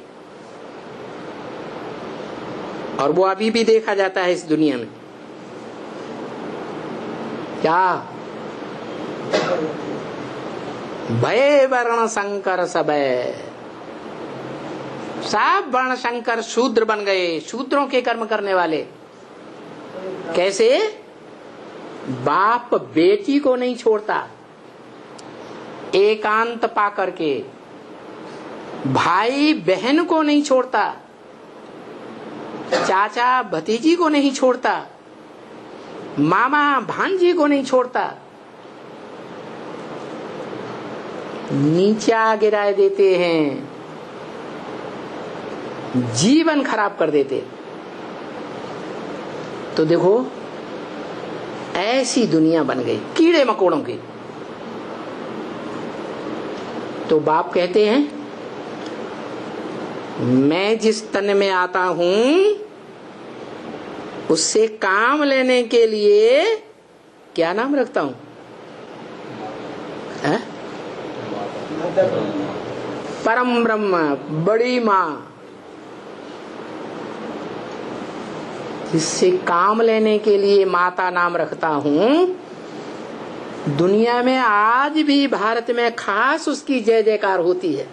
S1: और वो अभी भी देखा जाता है इस दुनिया में। क्या? भय वर्ण शंकर सबे, सब वर्ण शंकर शूद्र बन गए, शूद्रों के कर्म करने वाले। कैसे? बाप बेटी को नहीं छोड़ता, एकांत पा करके, भाई बहन को नहीं छोड़ता, चाचा भतीजी को नहीं छोड़ता, मामा भांजी को नहीं छोड़ता, नीचा गिरा देते हैं, जीवन खराब कर देते। तो देखो, ऐसी दुनिया बन गई कीड़े मकोड़ों की। तो बाप कहते हैं, मैं जिस तन में आता हूं उससे काम लेने के लिए क्या नाम रखता हूं? परम ब्रह्म, बड़ी माँ। जिससे काम लेने के लिए माता नाम रखता हूं। दुनिया में आज भी भारत में खास उसकी जय जयकार होती है।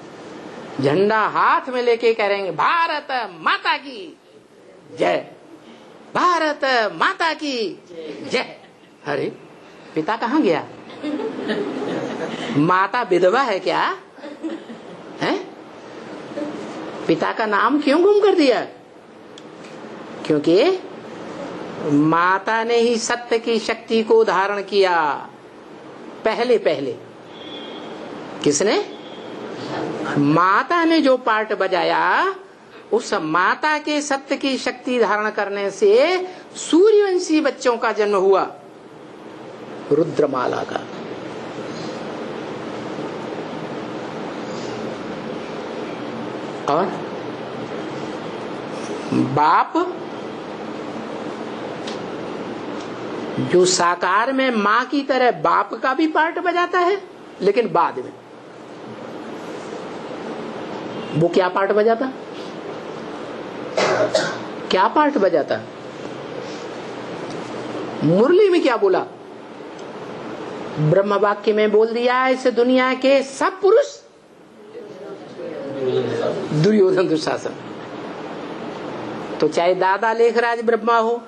S1: झंडा हाथ में लेके कहेंगे, भारत माता की जय, भारत माता की जय। अरे पिता कहाँ गया? माता विधवा है क्या? है? पिता का नाम क्यों गुम कर दिया? क्योंकि माता ने ही सत्य की शक्ति को धारण किया। पहले पहले किसने? माता ने जो पार्ट बजाया उस माता के सत्य की शक्ति धारण करने से सूर्यवंशी बच्चों का जन्म हुआ, रुद्रमाला का। और बाप जो साकार में मां की तरह बाप का भी पार्ट बजाता है, लेकिन बाद में वो क्या पार्ट बजाता, क्या पार्ट बजाता? मुरली में क्या बोला? ब्रह्म वाक्य में बोल दिया, इस दुनिया के सब पुरुष दुर्योधन दुशासन। तो चाहे दादा लेखराज ब्रह्मा हो,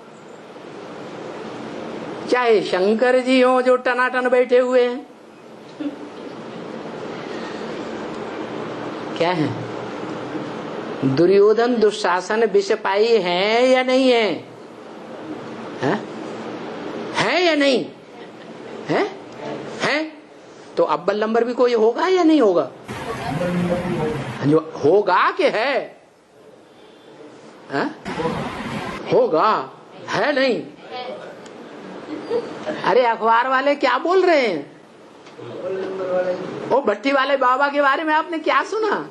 S1: चाहे शंकर जी हो जो टनाटन बैठे हुए हैं, क्या है? दुर्योधन दुशासन विषपाई है या नहीं है? है या नहीं है? है। तो अव्वल नंबर भी कोई होगा या नहीं होगा? जो होगा कि है? होगा, है नहीं? अरे अखबार वाले क्या बोल रहे हैं? ओ भट्टी वाले बाबा के बारे में आपने क्या सुना?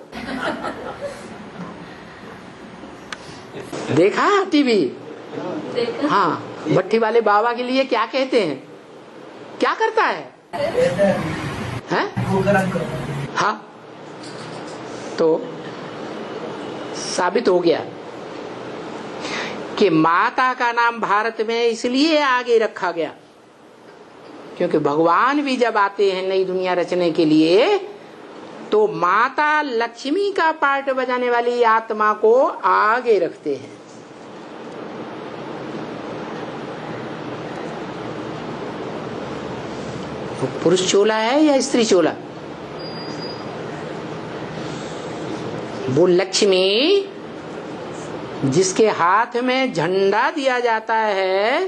S1: देखा टीवी? हाँ, भट्टी वाले बाबा के लिए क्या कहते हैं? क्या करता है? हाँ, तो साबित हो गया कि माता का नाम भारत में इसलिए आगे रखा गया क्योंकि भगवान भी जब आते हैं नई दुनिया रचने के लिए, तो माता लक्ष्मी का पार्ट बजाने वाली आत्मा को आगे रखते हैं। तो पुरुष चोला है या स्त्री चोला? वो लक्ष्मी जिसके हाथ में झंडा दिया जाता है,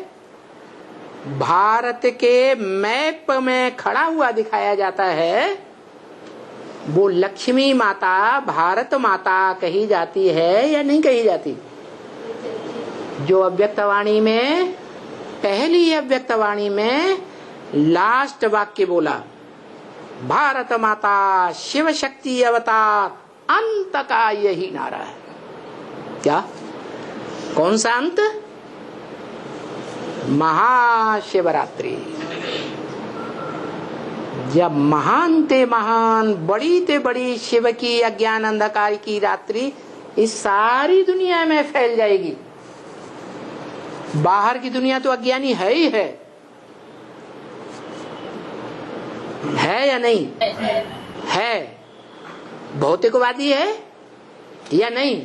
S1: भारत के मैप में खड़ा हुआ दिखाया जाता है, वो लक्ष्मी माता भारत माता कही जाती है या नहीं कही जाती? जो अव्यक्तवाणी में, पहली अव्यक्तवाणी में लास्ट वाक्य बोला, भारत माता शिव शक्ति अवतार, अंत का यही नारा है। क्या? कौन सा अंत? महाशिवरात्रि। जब महान ते महान, बड़ी ते बड़ी शिव की अज्ञान अंधकार की रात्रि इस सारी दुनिया में फैल जाएगी। बाहर की दुनिया तो अज्ञानी है ही है या नहीं? है। भौतिकवादी है या नहीं?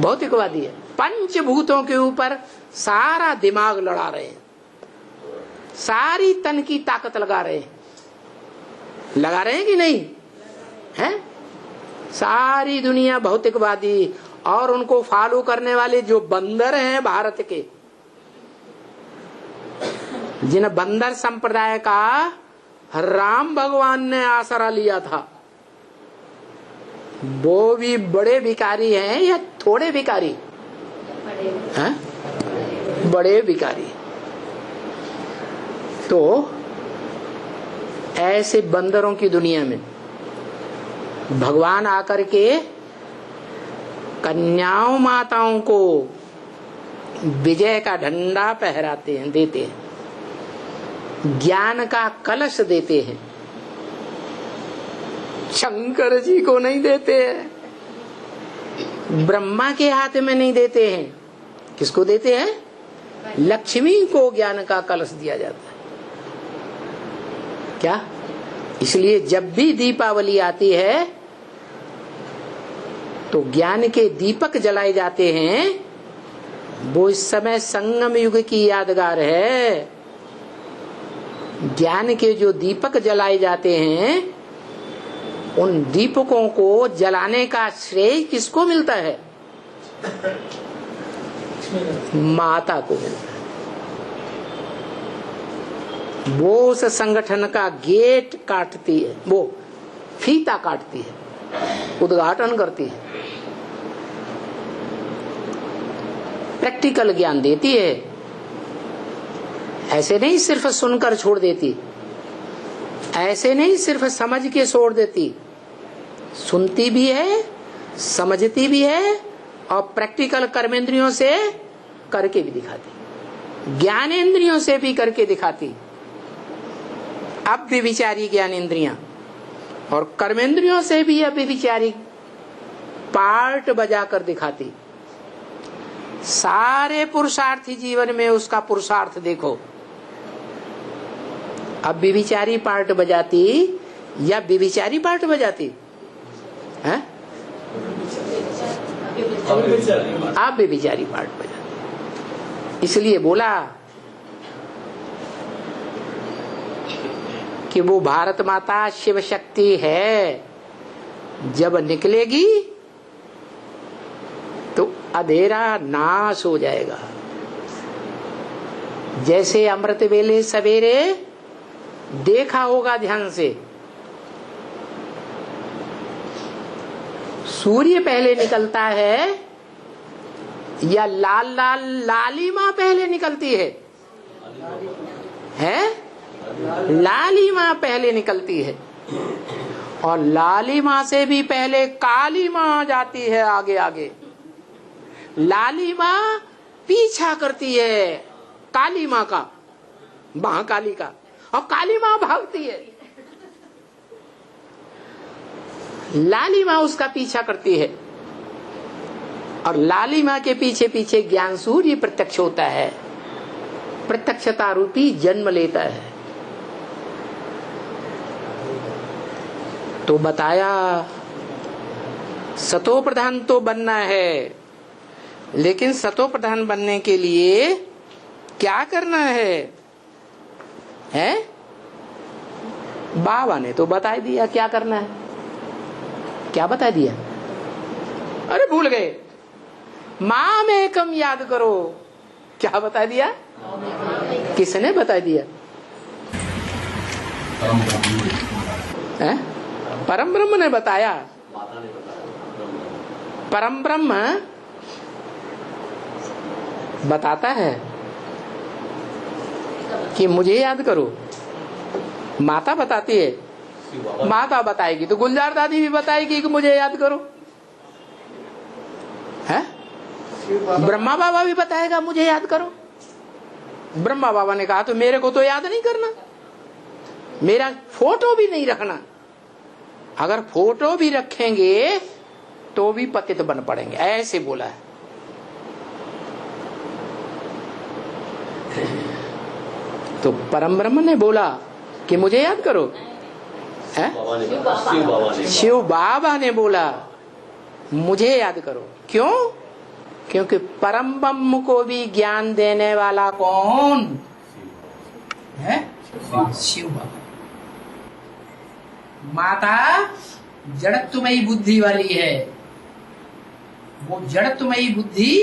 S1: भौतिकवादी है। पंचभूतों के ऊपर सारा दिमाग लड़ा रहे हैं, सारी तन की ताकत लगा रहे हैं कि नहीं है? सारी दुनिया भौतिकवादी, और उनको फॉलो करने वाले जो बंदर हैं भारत के, जिन बंदर संप्रदाय का राम भगवान ने आसरा लिया था, वो भी बड़े भिखारी हैं या थोड़े भिखारी हैं? बड़े भिखारी। तो ऐसे बंदरों की दुनिया में भगवान आकर के कन्याओं माताओं को विजय का झंडा पहराते हैं, देते हैं, ज्ञान का कलश देते हैं। शंकर जी को नहीं देते हैं, ब्रह्मा के हाथ में नहीं देते हैं, किसको देते हैं? लक्ष्मी को ज्ञान का कलश दिया जाता है। क्या? इसलिए जब भी दीपावली आती है तो ज्ञान के दीपक जलाए जाते हैं। वो इस समय संगम युग की यादगार है। ज्ञान के जो दीपक जलाए जाते हैं, उन दीपकों को जलाने का श्रेय किसको मिलता है? माता को मिलता है। वो उस संगठन का गेट काटती है, वो फीता काटती है, उद्घाटन करती है। प्रैक्टिकल ज्ञान देती है, ऐसे नहीं सिर्फ सुनकर छोड़ देती, ऐसे नहीं सिर्फ समझ के छोड़ देती, सुनती भी है, समझती भी है और प्रैक्टिकल कर्मेंद्रियों से करके भी दिखाती, ज्ञानेंद्रियों से भी करके दिखाती। अब भी विचारी ज्ञानेंद्रियां और कर्मेंद्रियों से भी अब विचारी पार्ट बजा कर दिखाती। सारे पुरुषार्थी जीवन में उसका पुरुषार्थ देखो। अब विचारी पार्ट बजाती या विचारी पार्ट बजाती है? अब विचारी पार्ट बजाती। इसलिए बोला कि वो भारत माता शिव शक्ति है, जब निकलेगी तो अंधेरा नाश हो जाएगा। जैसे अमृत वेले सवेरे देखा होगा ध्यान से, सूर्य पहले निकलता है या लाल लाल लालिमा पहले निकलती है? लालिमा पहले निकलती है और लालिमा से भी पहले काली मां जाती है आगे आगे। लालिमा पीछा करती है काली मां का, महाकाली का, और काली मां भागती है। लालिमा उसका पीछा करती है और लालिमा के पीछे पीछे ज्ञान सूर्य प्रत्यक्ष होता है, प्रत्यक्षता रूपी जन्म लेता है। तो बताया सतो प्रधान तो बनना है, लेकिन सतो प्रधान बनने के लिए क्या करना है? बाबा ने तो बता दिया क्या करना है। क्या बता दिया? अरे भूल गए। माम एकम याद करो। क्या बता दिया? किसने बता दिया? परम ब्रह्म ने बताया। परम ब्रह्म बताता है कि मुझे याद करो। माता बताती है, माता बताएगी तो गुलजार दादी भी बताएगी कि मुझे याद करो, है? ब्रह्मा बाबा भी बताएगा मुझे याद करो। ब्रह्मा बाबा ने कहा तो मेरे को तो याद नहीं करना, मेरा फोटो भी नहीं रखना। अगर फोटो भी रखेंगे तो भी पतित बन पड़ेंगे, ऐसे बोला है। तो परम ब्रह्म ने बोला कि मुझे याद करो, है? शिव बाबा ने बोला मुझे याद करो। क्यों? क्योंकि परम ब्रह्म को भी ज्ञान देने वाला कौन है? शिव बाबा। माता जड़त्वमयी बुद्धि वाली है, वो जड़त्वमयी बुद्धि,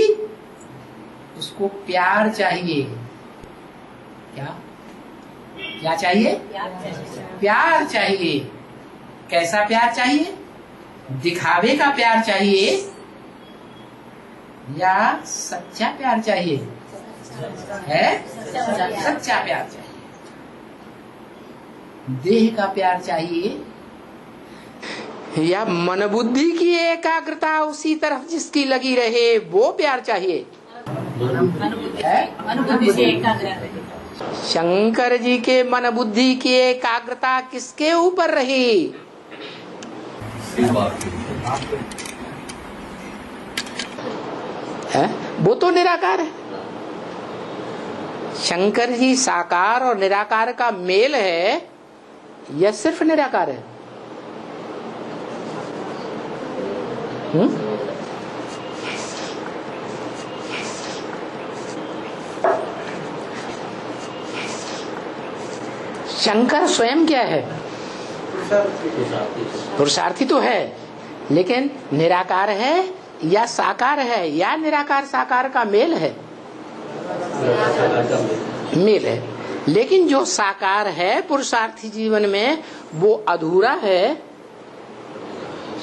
S1: उसको प्यार चाहिए। क्या क्या चाहिए? प्यार चाहिए। कैसा प्यार चाहिए? दिखावे का प्यार चाहिए या सच्चा प्यार चाहिए? है सच्चा प्यार चाहिए। देह का प्यार चाहिए या मन बुद्धि की एकाग्रता उसी तरफ जिसकी लगी रहे वो प्यार चाहिए? शंकर जी के मन बुद्धि की एकाग्रता किसके ऊपर रही? है? वो तो निराकार है। शंकर जी साकार और निराकार का मेल है या सिर्फ निराकार है? शंकर स्वयं क्या है? पुरुषार्थी तो है, लेकिन निराकार है या साकार है, या निराकार साकार का मेल है? मेल है। लेकिन जो साकार है पुरुषार्थी जीवन में वो अधूरा है।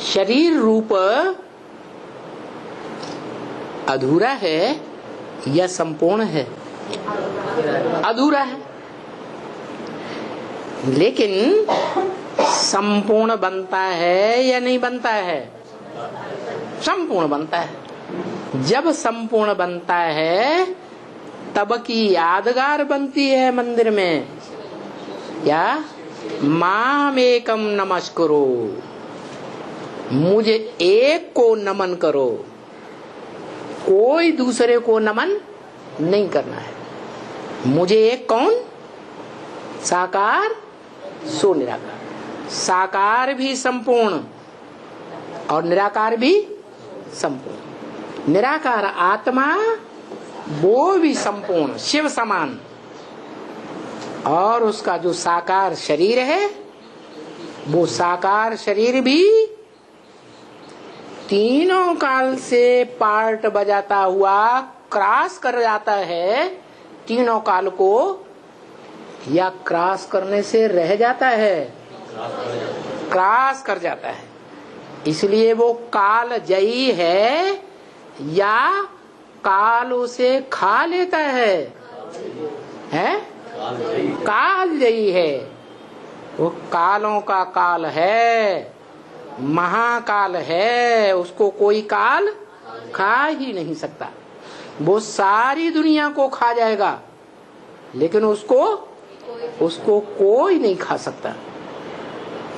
S1: शरीर रूप अधूरा है, या संपूर्ण है? अधूरा है। लेकिन संपूर्ण बनता है या नहीं बनता है? संपूर्ण बनता है। जब संपूर्ण बनता है तब की यादगार बनती है मंदिर में, क्या? माम एकम नमस्कुरु, मुझे एक को नमन करो, कोई दूसरे को नमन नहीं करना है। मुझे एक कौन? साकार सो निराकार। साकार भी संपूर्ण और निराकार भी संपूर्ण। निराकार आत्मा वो भी संपूर्ण शिव समान, और उसका जो साकार शरीर है वो साकार शरीर भी तीनों काल से पार्ट बजाता हुआ क्रॉस कर जाता है। तीनों काल को या क्रॉस करने से रह जाता है? क्रॉस कर जाता है। इसलिए वो काल जयी है या काल उसे खा लेता है? काल जयी है। वो कालों का काल है, महाकाल है, उसको कोई काल खा ही नहीं सकता। वो सारी दुनिया को खा जाएगा लेकिन उसको कोई नहीं खा सकता।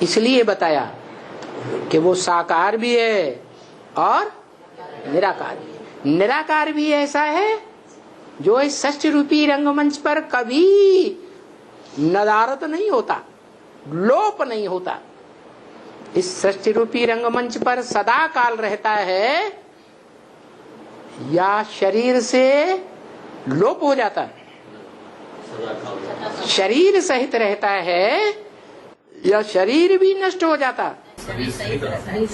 S1: इसलिए बताया कि वो साकार भी है और निराकार भी। निराकार भी ऐसा है जो इस षष्ठ रूपी रंगमंच पर कभी नदारत नहीं होता, लोप नहीं होता। इस षष्ठ रूपी रंगमंच पर सदा काल रहता है या शरीर से लोप हो जाता है? शरीर सहित रहता है या शरीर भी नष्ट हो जाता?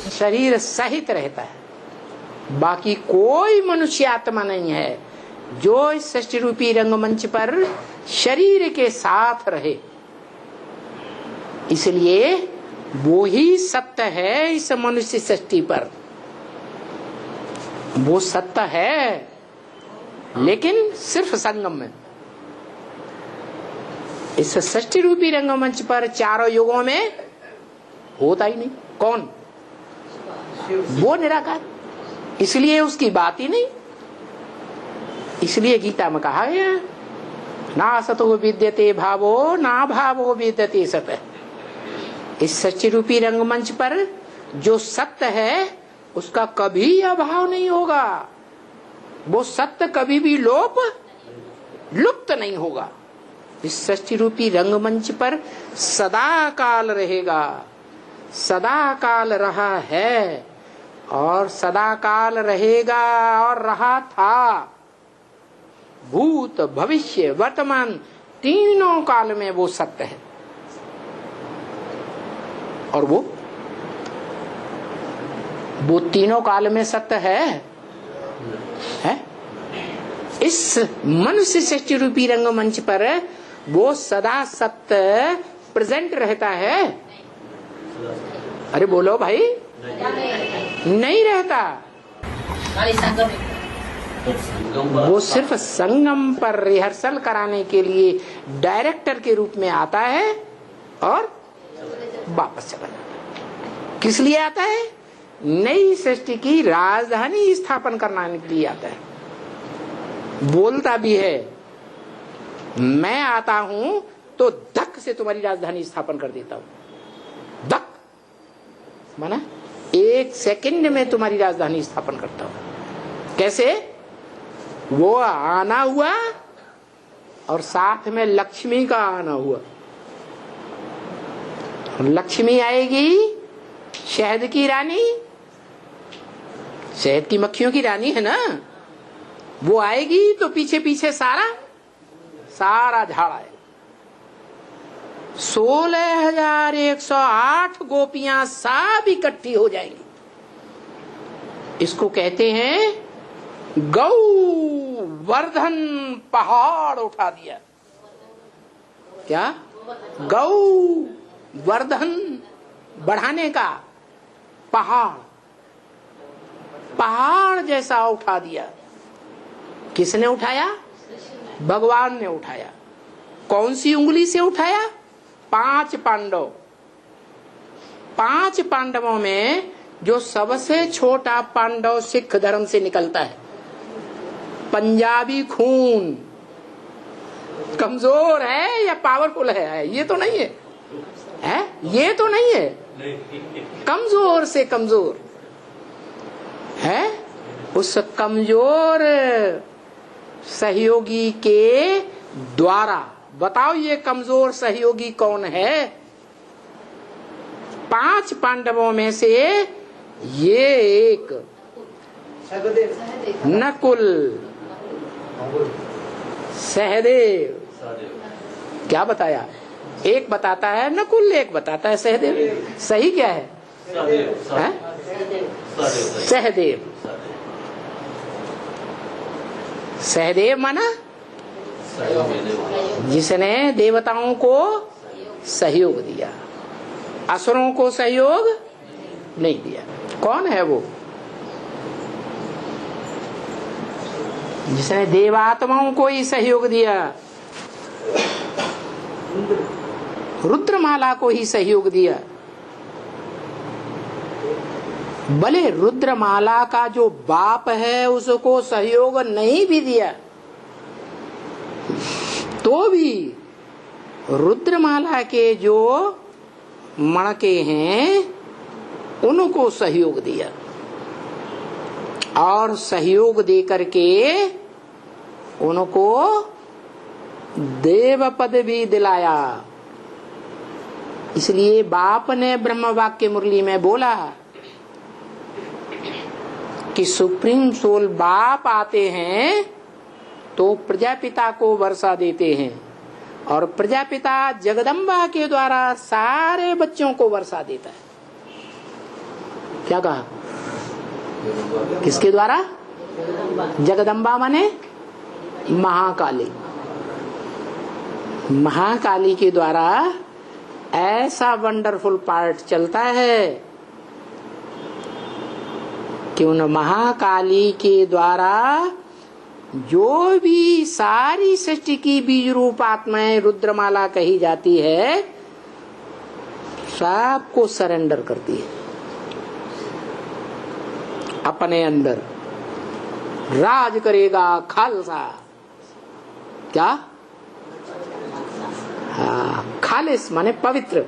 S1: शरीर सहित रहता है। बाकी कोई मनुष्य आत्मा नहीं है जो इस षष्ठ रूपी रंगमंच पर शरीर के साथ रहे। इसलिए वो ही सत्य है इस मनुष्य सृष्टि पर। वो सत्य है लेकिन सिर्फ संगम में। इस षष्ठ रूपी रंगमंच पर चारों युगों में होता ही नहीं। कौन? वो निराकार। इसलिए उसकी बात ही नहीं। इसलिए गीता में कहा गया ना सतो विद्यते भावो ना भावो विद्यते सत। इस सच्ची रूपी रंगमंच पर जो सत्य है उसका कभी अभाव नहीं होगा। वो सत्य कभी भी लुप्त नहीं होगा। इस सच्ची रूपी रंगमंच पर सदा काल रहेगा, सदा काल रहा है और सदा काल रहेगा और रहा था। भूत भविष्य वर्तमान तीनों काल में वो सत्य है। और वो तीनों काल में सत्य है? इस मनुष्य सृष्टि रूपी रंगमंच पर वो सदा सत्य प्रेजेंट रहता है? अरे बोलो भाई, नहीं रहता। वो सिर्फ संगम पर रिहर्सल कराने के लिए डायरेक्टर के रूप में आता है और वापस चला जाता है। किस लिए आता है? नई सृष्टि की राजधानी स्थापन करने के लिए आता है। बोलता भी है मैं आता हूं तो धक से तुम्हारी राजधानी स्थापन कर देता हूं। धक माना 1 सेकंड में तुम्हारी राजधानी स्थापन करता हूं। कैसे? वो आना हुआ और साथ में लक्ष्मी का आना हुआ। लक्ष्मी आएगी शहद की रानी, शहद की मक्खियों की रानी है ना, वो आएगी तो पीछे पीछे सारा झाड़ आएगा। 16,108 गोपियां सब इकट्ठी हो जाएंगी। इसको कहते हैं गौ वर्धन पहाड़ उठा दिया। क्या? गौ वर्धन बढ़ाने का पहाड़ जैसा उठा दिया किसने उठाया? भगवान ने उठाया। कौन सी उंगली से उठाया? 5 पांडव। 5 पांडवों में जो सबसे छोटा पांडव सिख धर्म से निकलता है, पंजाबी खून, कमजोर है या पावरफुल है? ये तो नहीं है, ये तो नहीं है, कमजोर से कमजोर है। उस कमजोर सहयोगी के द्वारा, बताओ ये कमजोर सहयोगी कौन है? 5 पांडवों में से ये एक नकुल, सहदेव। क्या बताया? एक बताता है नकुल, एक बताता है सहदेव। सही क्या है? सहदेव। सहदेव माना जिसने देवताओं को सहयोग दिया, असुरों को सहयोग नहीं दिया। कौन है वो? जिसने देवात्माओं को ही सहयोग दिया, रुद्रमाला को ही सहयोग दिया। भले रुद्रमाला का जो बाप है उसको सहयोग नहीं भी दिया, तो भी रुद्रमाला के जो मणके हैं उनको सहयोग दिया, और सहयोग दे करके उनको देव पद भी दिलाया। इसलिए बाप ने ब्रह्म वाक्य मुरली में बोला कि सुप्रीम सोल बाप आते हैं तो प्रजापिता को वर्षा देते हैं, और प्रजापिता जगदम्बा के द्वारा सारे बच्चों को वर्षा देता है। क्या कहा? किसके द्वारा? जगदम्बा माने महाकाली। महाकाली के द्वारा ऐसा वंडरफुल पार्ट चलता है कि उन महाकाली के द्वारा जो भी सारी सृष्टि की बीज रूप आत्माएं रुद्रमाला कही जाती है, सबको सरेंडर करती है अपने अंदर। राज करेगा खालसा। क्या? हाँ, खालिस माने पवित्र।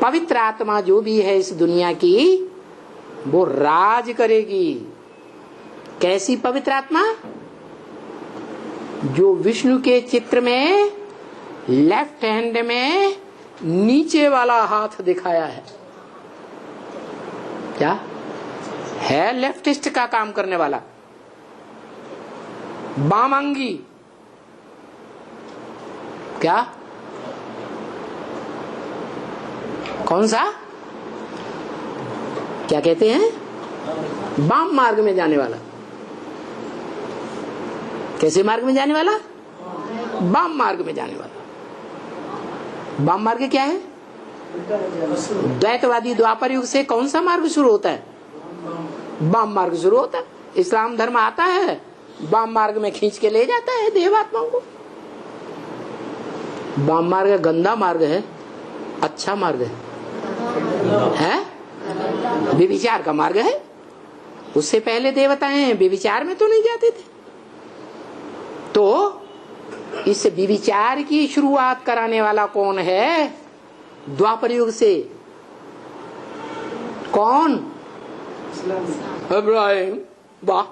S1: पवित्र आत्मा जो भी है इस दुनिया की, वो राज करेगी। कैसी पवित्र आत्मा? जो विष्णु के चित्र में लेफ्ट हैंड में नीचे वाला हाथ दिखाया है। क्या है? लेफ्टिस्ट का काम करने वाला, बामांगी। क्या? कौन सा? क्या कहते हैं? वाम मार्ग में जाने वाला। कैसे मार्ग में जाने वाला? वाम मार्ग में जाने वाला। वाम मार्ग क्या है? द्वैतवादी द्वापर युग से कौन सा मार्ग शुरू होता है? वाम मार्ग शुरू होता है। इस्लाम धर्म आता है, वाम मार्ग में खींच के ले जाता है देवात्माओं को। वाम मार्ग गंदा मार्ग है, अच्छा मार्ग है? व्यभिचार का मार्ग है। उससे पहले देवताएं व्यभिचार में तो नहीं जाते थे। तो इस व्यभिचार की शुरुआत कराने वाला कौन है? द्वापर युग से कौन? इब्राहिम। वाह,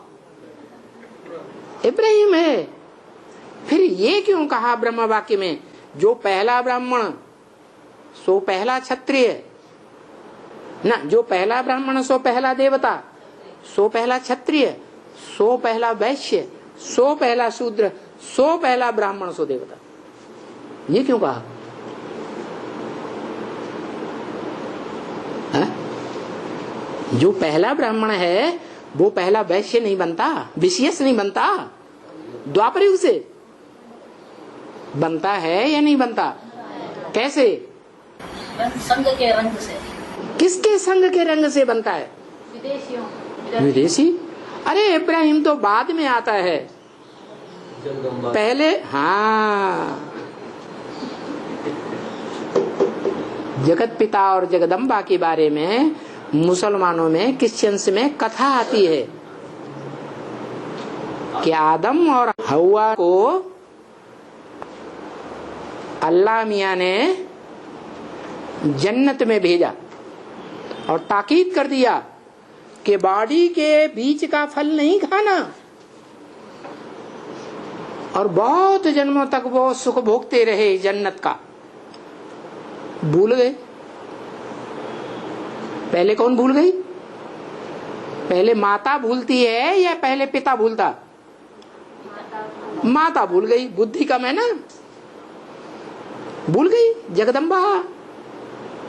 S1: इब्राहिम है। फिर ये क्यों कहा ब्रह्म वाक्य में, जो पहला ब्राह्मण सो पहला क्षत्रिय ना, जो पहला ब्राह्मण सो पहला देवता, सो पहला क्षत्रिय, सो पहला वैश्य, सो पहला शूद्र, सो पहला ब्राह्मण, सो देवता। ये क्यों कहा? जो पहला ब्राह्मण है वो पहला वैश्य नहीं बनता, विशेष नहीं बनता। द्वापर युग से बनता है या नहीं बनता? कैसे?
S4: संग के रंग से।
S1: किसके संग के रंग से बनता है?
S4: विदेशियों।
S1: विदेशी? अरे इब्राहिम तो बाद में आता है,
S3: जगदम्बा
S1: पहले, हाँ, जगत पिता और जगदम्बा के बारे में मुसलमानों में, क्रिश्चियंस में कथा आती है कि आदम और हव्वा को अल्लाह मियां ने जन्नत में भेजा और ताकीद कर दिया कि बाड़ी के बीच का फल नहीं खाना, और बहुत जन्मों तक वो सुख भोगते रहे जन्नत का। भूल गए। पहले कौन भूल गई? पहले माता भूलती है या पहले पिता भूलता? माता भूल गई, बुद्धि कम है ना, भूल गई। जगदम्बा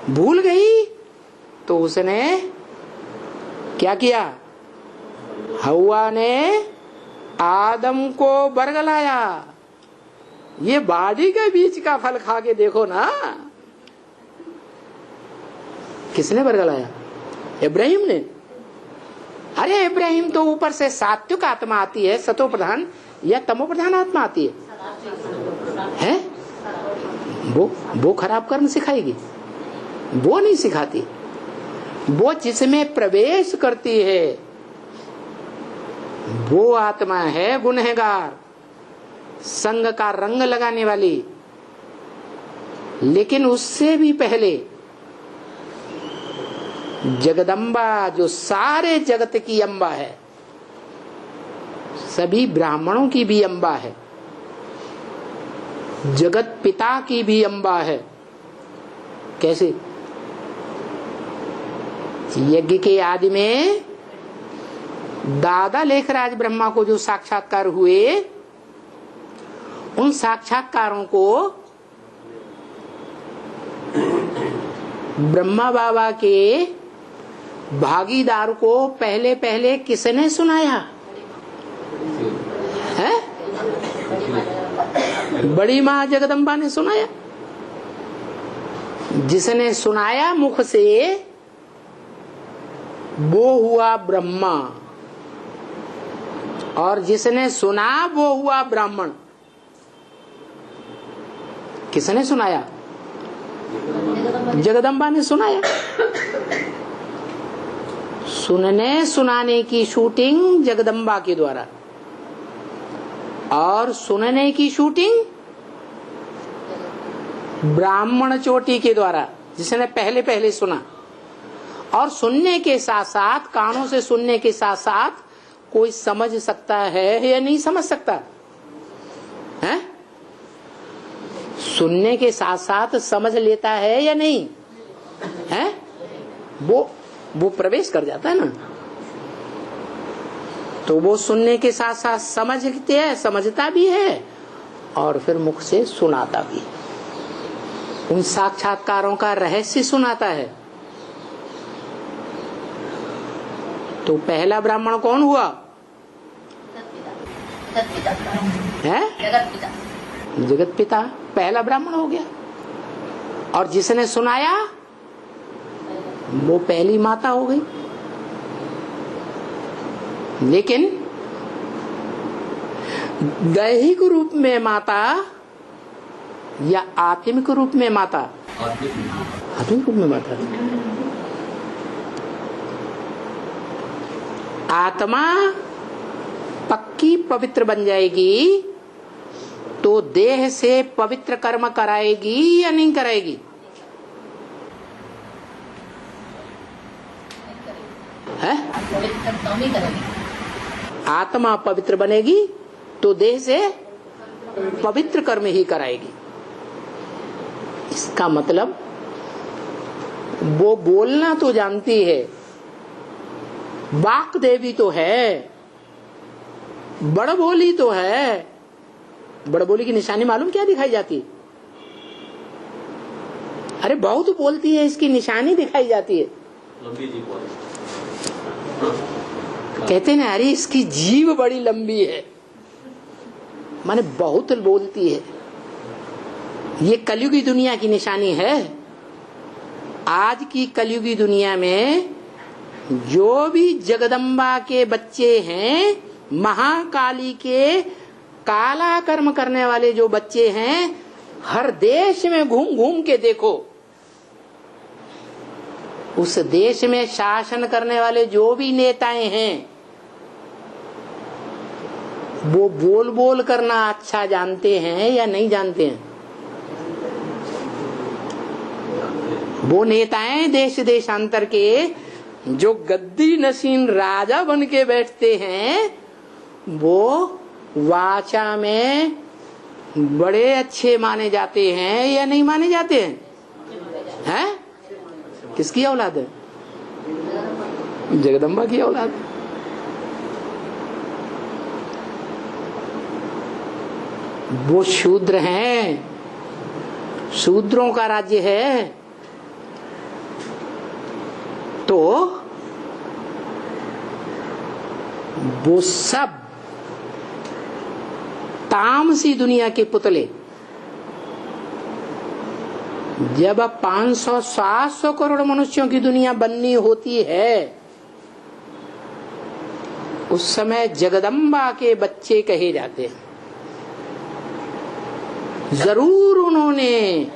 S1: भूल गई तो उसने क्या किया? हव्वा ने आदम को बरगलाया, ये बाड़ी के बीच का फल खा के देखो ना। किसने बरगलाया? इब्राहिम ने। अरे इब्राहिम तो ऊपर से सात्विक आत्मा आती है, सतो प्रधान या तमो प्रधान आत्मा आती है? वो खराब कर्म सिखाएगी? वो नहीं सिखाती। वो जिसमें प्रवेश करती है वो आत्मा है गुनहगार, संग का रंग लगाने वाली। लेकिन उससे भी पहले जगदम्बा, जो सारे जगत की अम्बा है, सभी ब्राह्मणों की भी अम्बा है, जगत पिता की भी अम्बा है। कैसे? यज्ञ के आदि में दादा लेखराज ब्रह्मा को जो साक्षात्कार हुए, उन साक्षात्कारों को ब्रह्मा बाबा के भागीदार को पहले पहले किसने सुनाया है? बड़ी माँ जगदम्बा ने सुनाया। जिसने सुनाया मुख से वो हुआ ब्रह्मा, और जिसने सुना वो हुआ ब्राह्मण। किसने सुनाया? जगदम्बा ने सुनाया। सुनने सुनाने की शूटिंग जगदम्बा के द्वारा, और सुनने की शूटिंग ब्राह्मण चोटी के द्वारा, जिसने पहले पहले सुना। और सुनने के साथ साथ, कानों से सुनने के साथ साथ, कोई समझ सकता है या नहीं समझ सकता है? सुनने के साथ साथ समझ लेता है या नहीं है? वो प्रवेश कर जाता है ना। तो वो सुनने के साथ साथ समझते है, समझता भी है, और फिर मुख से सुनाता भी। उन साक्षात्कारों का रहस्य सुनाता है। तो पहला ब्राह्मण कौन हुआ? है? जगत पिता पहला ब्राह्मण हो गया। और जिसने सुनाया वो पहली माता हो गई। लेकिन दैहिक रूप में माता या आत्मिक रूप में माता? आत्मिक रूप में माता। आत्मा पक्की पवित्र बन जाएगी तो देह से पवित्र कर्म कराएगी या नहीं कराएगी? है? आत्मा पवित्र बनेगी तो देह से पवित्र कर्म ही कराएगी। इसका मतलब वो बोलना तो जानती है, वाक देवी तो है, बड़बोली तो है। बड़बोली की निशानी मालूम क्या दिखाई जाती? अरे बहुत बोलती है, इसकी निशानी दिखाई जाती है। कहते ना, अरे इसकी जीभ बड़ी लंबी है, माने बहुत बोलती है। ये कलयुगी दुनिया की निशानी है। आज की कलयुगी दुनिया में जो भी जगदम्बा के बच्चे हैं, महाकाली के काला कर्म करने वाले जो बच्चे हैं, हर देश में घूम घूम के देखो, उस देश में शासन करने वाले जो भी नेताएं हैं, वो बोल बोल करना अच्छा जानते हैं या नहीं जानते हैं? वो नेताएं देश देशांतर के जो गद्दी नशीन राजा बन के बैठते हैं, वो वाचा में बड़े अच्छे माने जाते हैं या नहीं माने जाते हैं? हैं? किसकी औलाद है? जगदम्बा की औलाद। वो शूद्र हैं, शूद्रों का राज्य है। तो वो सब तामसी दुनिया के पुतले जब 500-700 करोड़ मनुष्यों की दुनिया बननी होती है, उस समय जगदम्बा के बच्चे कहे जाते हैं। जरूर उन्होंने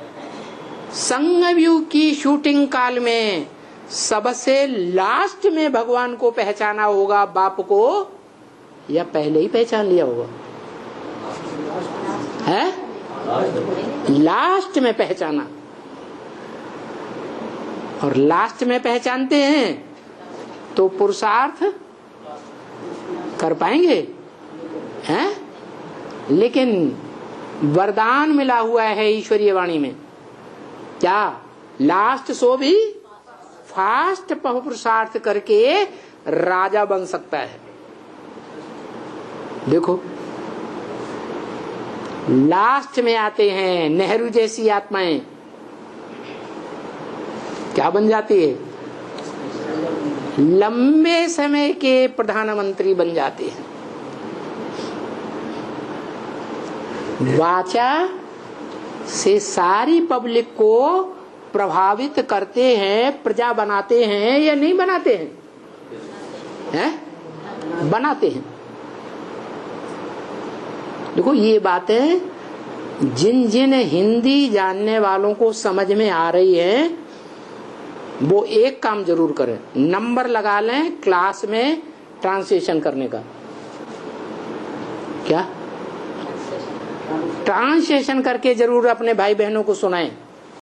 S1: संगव्यूह की शूटिंग काल में सबसे लास्ट में भगवान को पहचाना होगा, बाप को, या पहले ही पहचान लिया होगा? है लास्ट में पहचाना। और लास्ट में पहचानते हैं तो पुरुषार्थ कर पाएंगे, हैं? लेकिन वरदान मिला हुआ है ईश्वरीय वाणी में, क्या? लास्ट सो भी फास्ट पुरुषार्थ करके राजा बन सकता है। देखो, लास्ट में आते हैं नेहरू जैसी आत्माएं, क्या बन जाती है? लंबे समय के प्रधानमंत्री बन जाते हैं। वाचा से सारी पब्लिक को प्रभावित करते हैं, प्रजा बनाते हैं या नहीं बनाते हैं? हैं? बनाते हैं। देखो, ये बातें जिन जिन हिंदी जानने वालों को समझ में आ रही है, वो एक काम जरूर करें, नंबर लगा लें क्लास में ट्रांसलेशन करने का। क्या? ट्रांसलेशन करके जरूर अपने भाई बहनों को सुनाएं।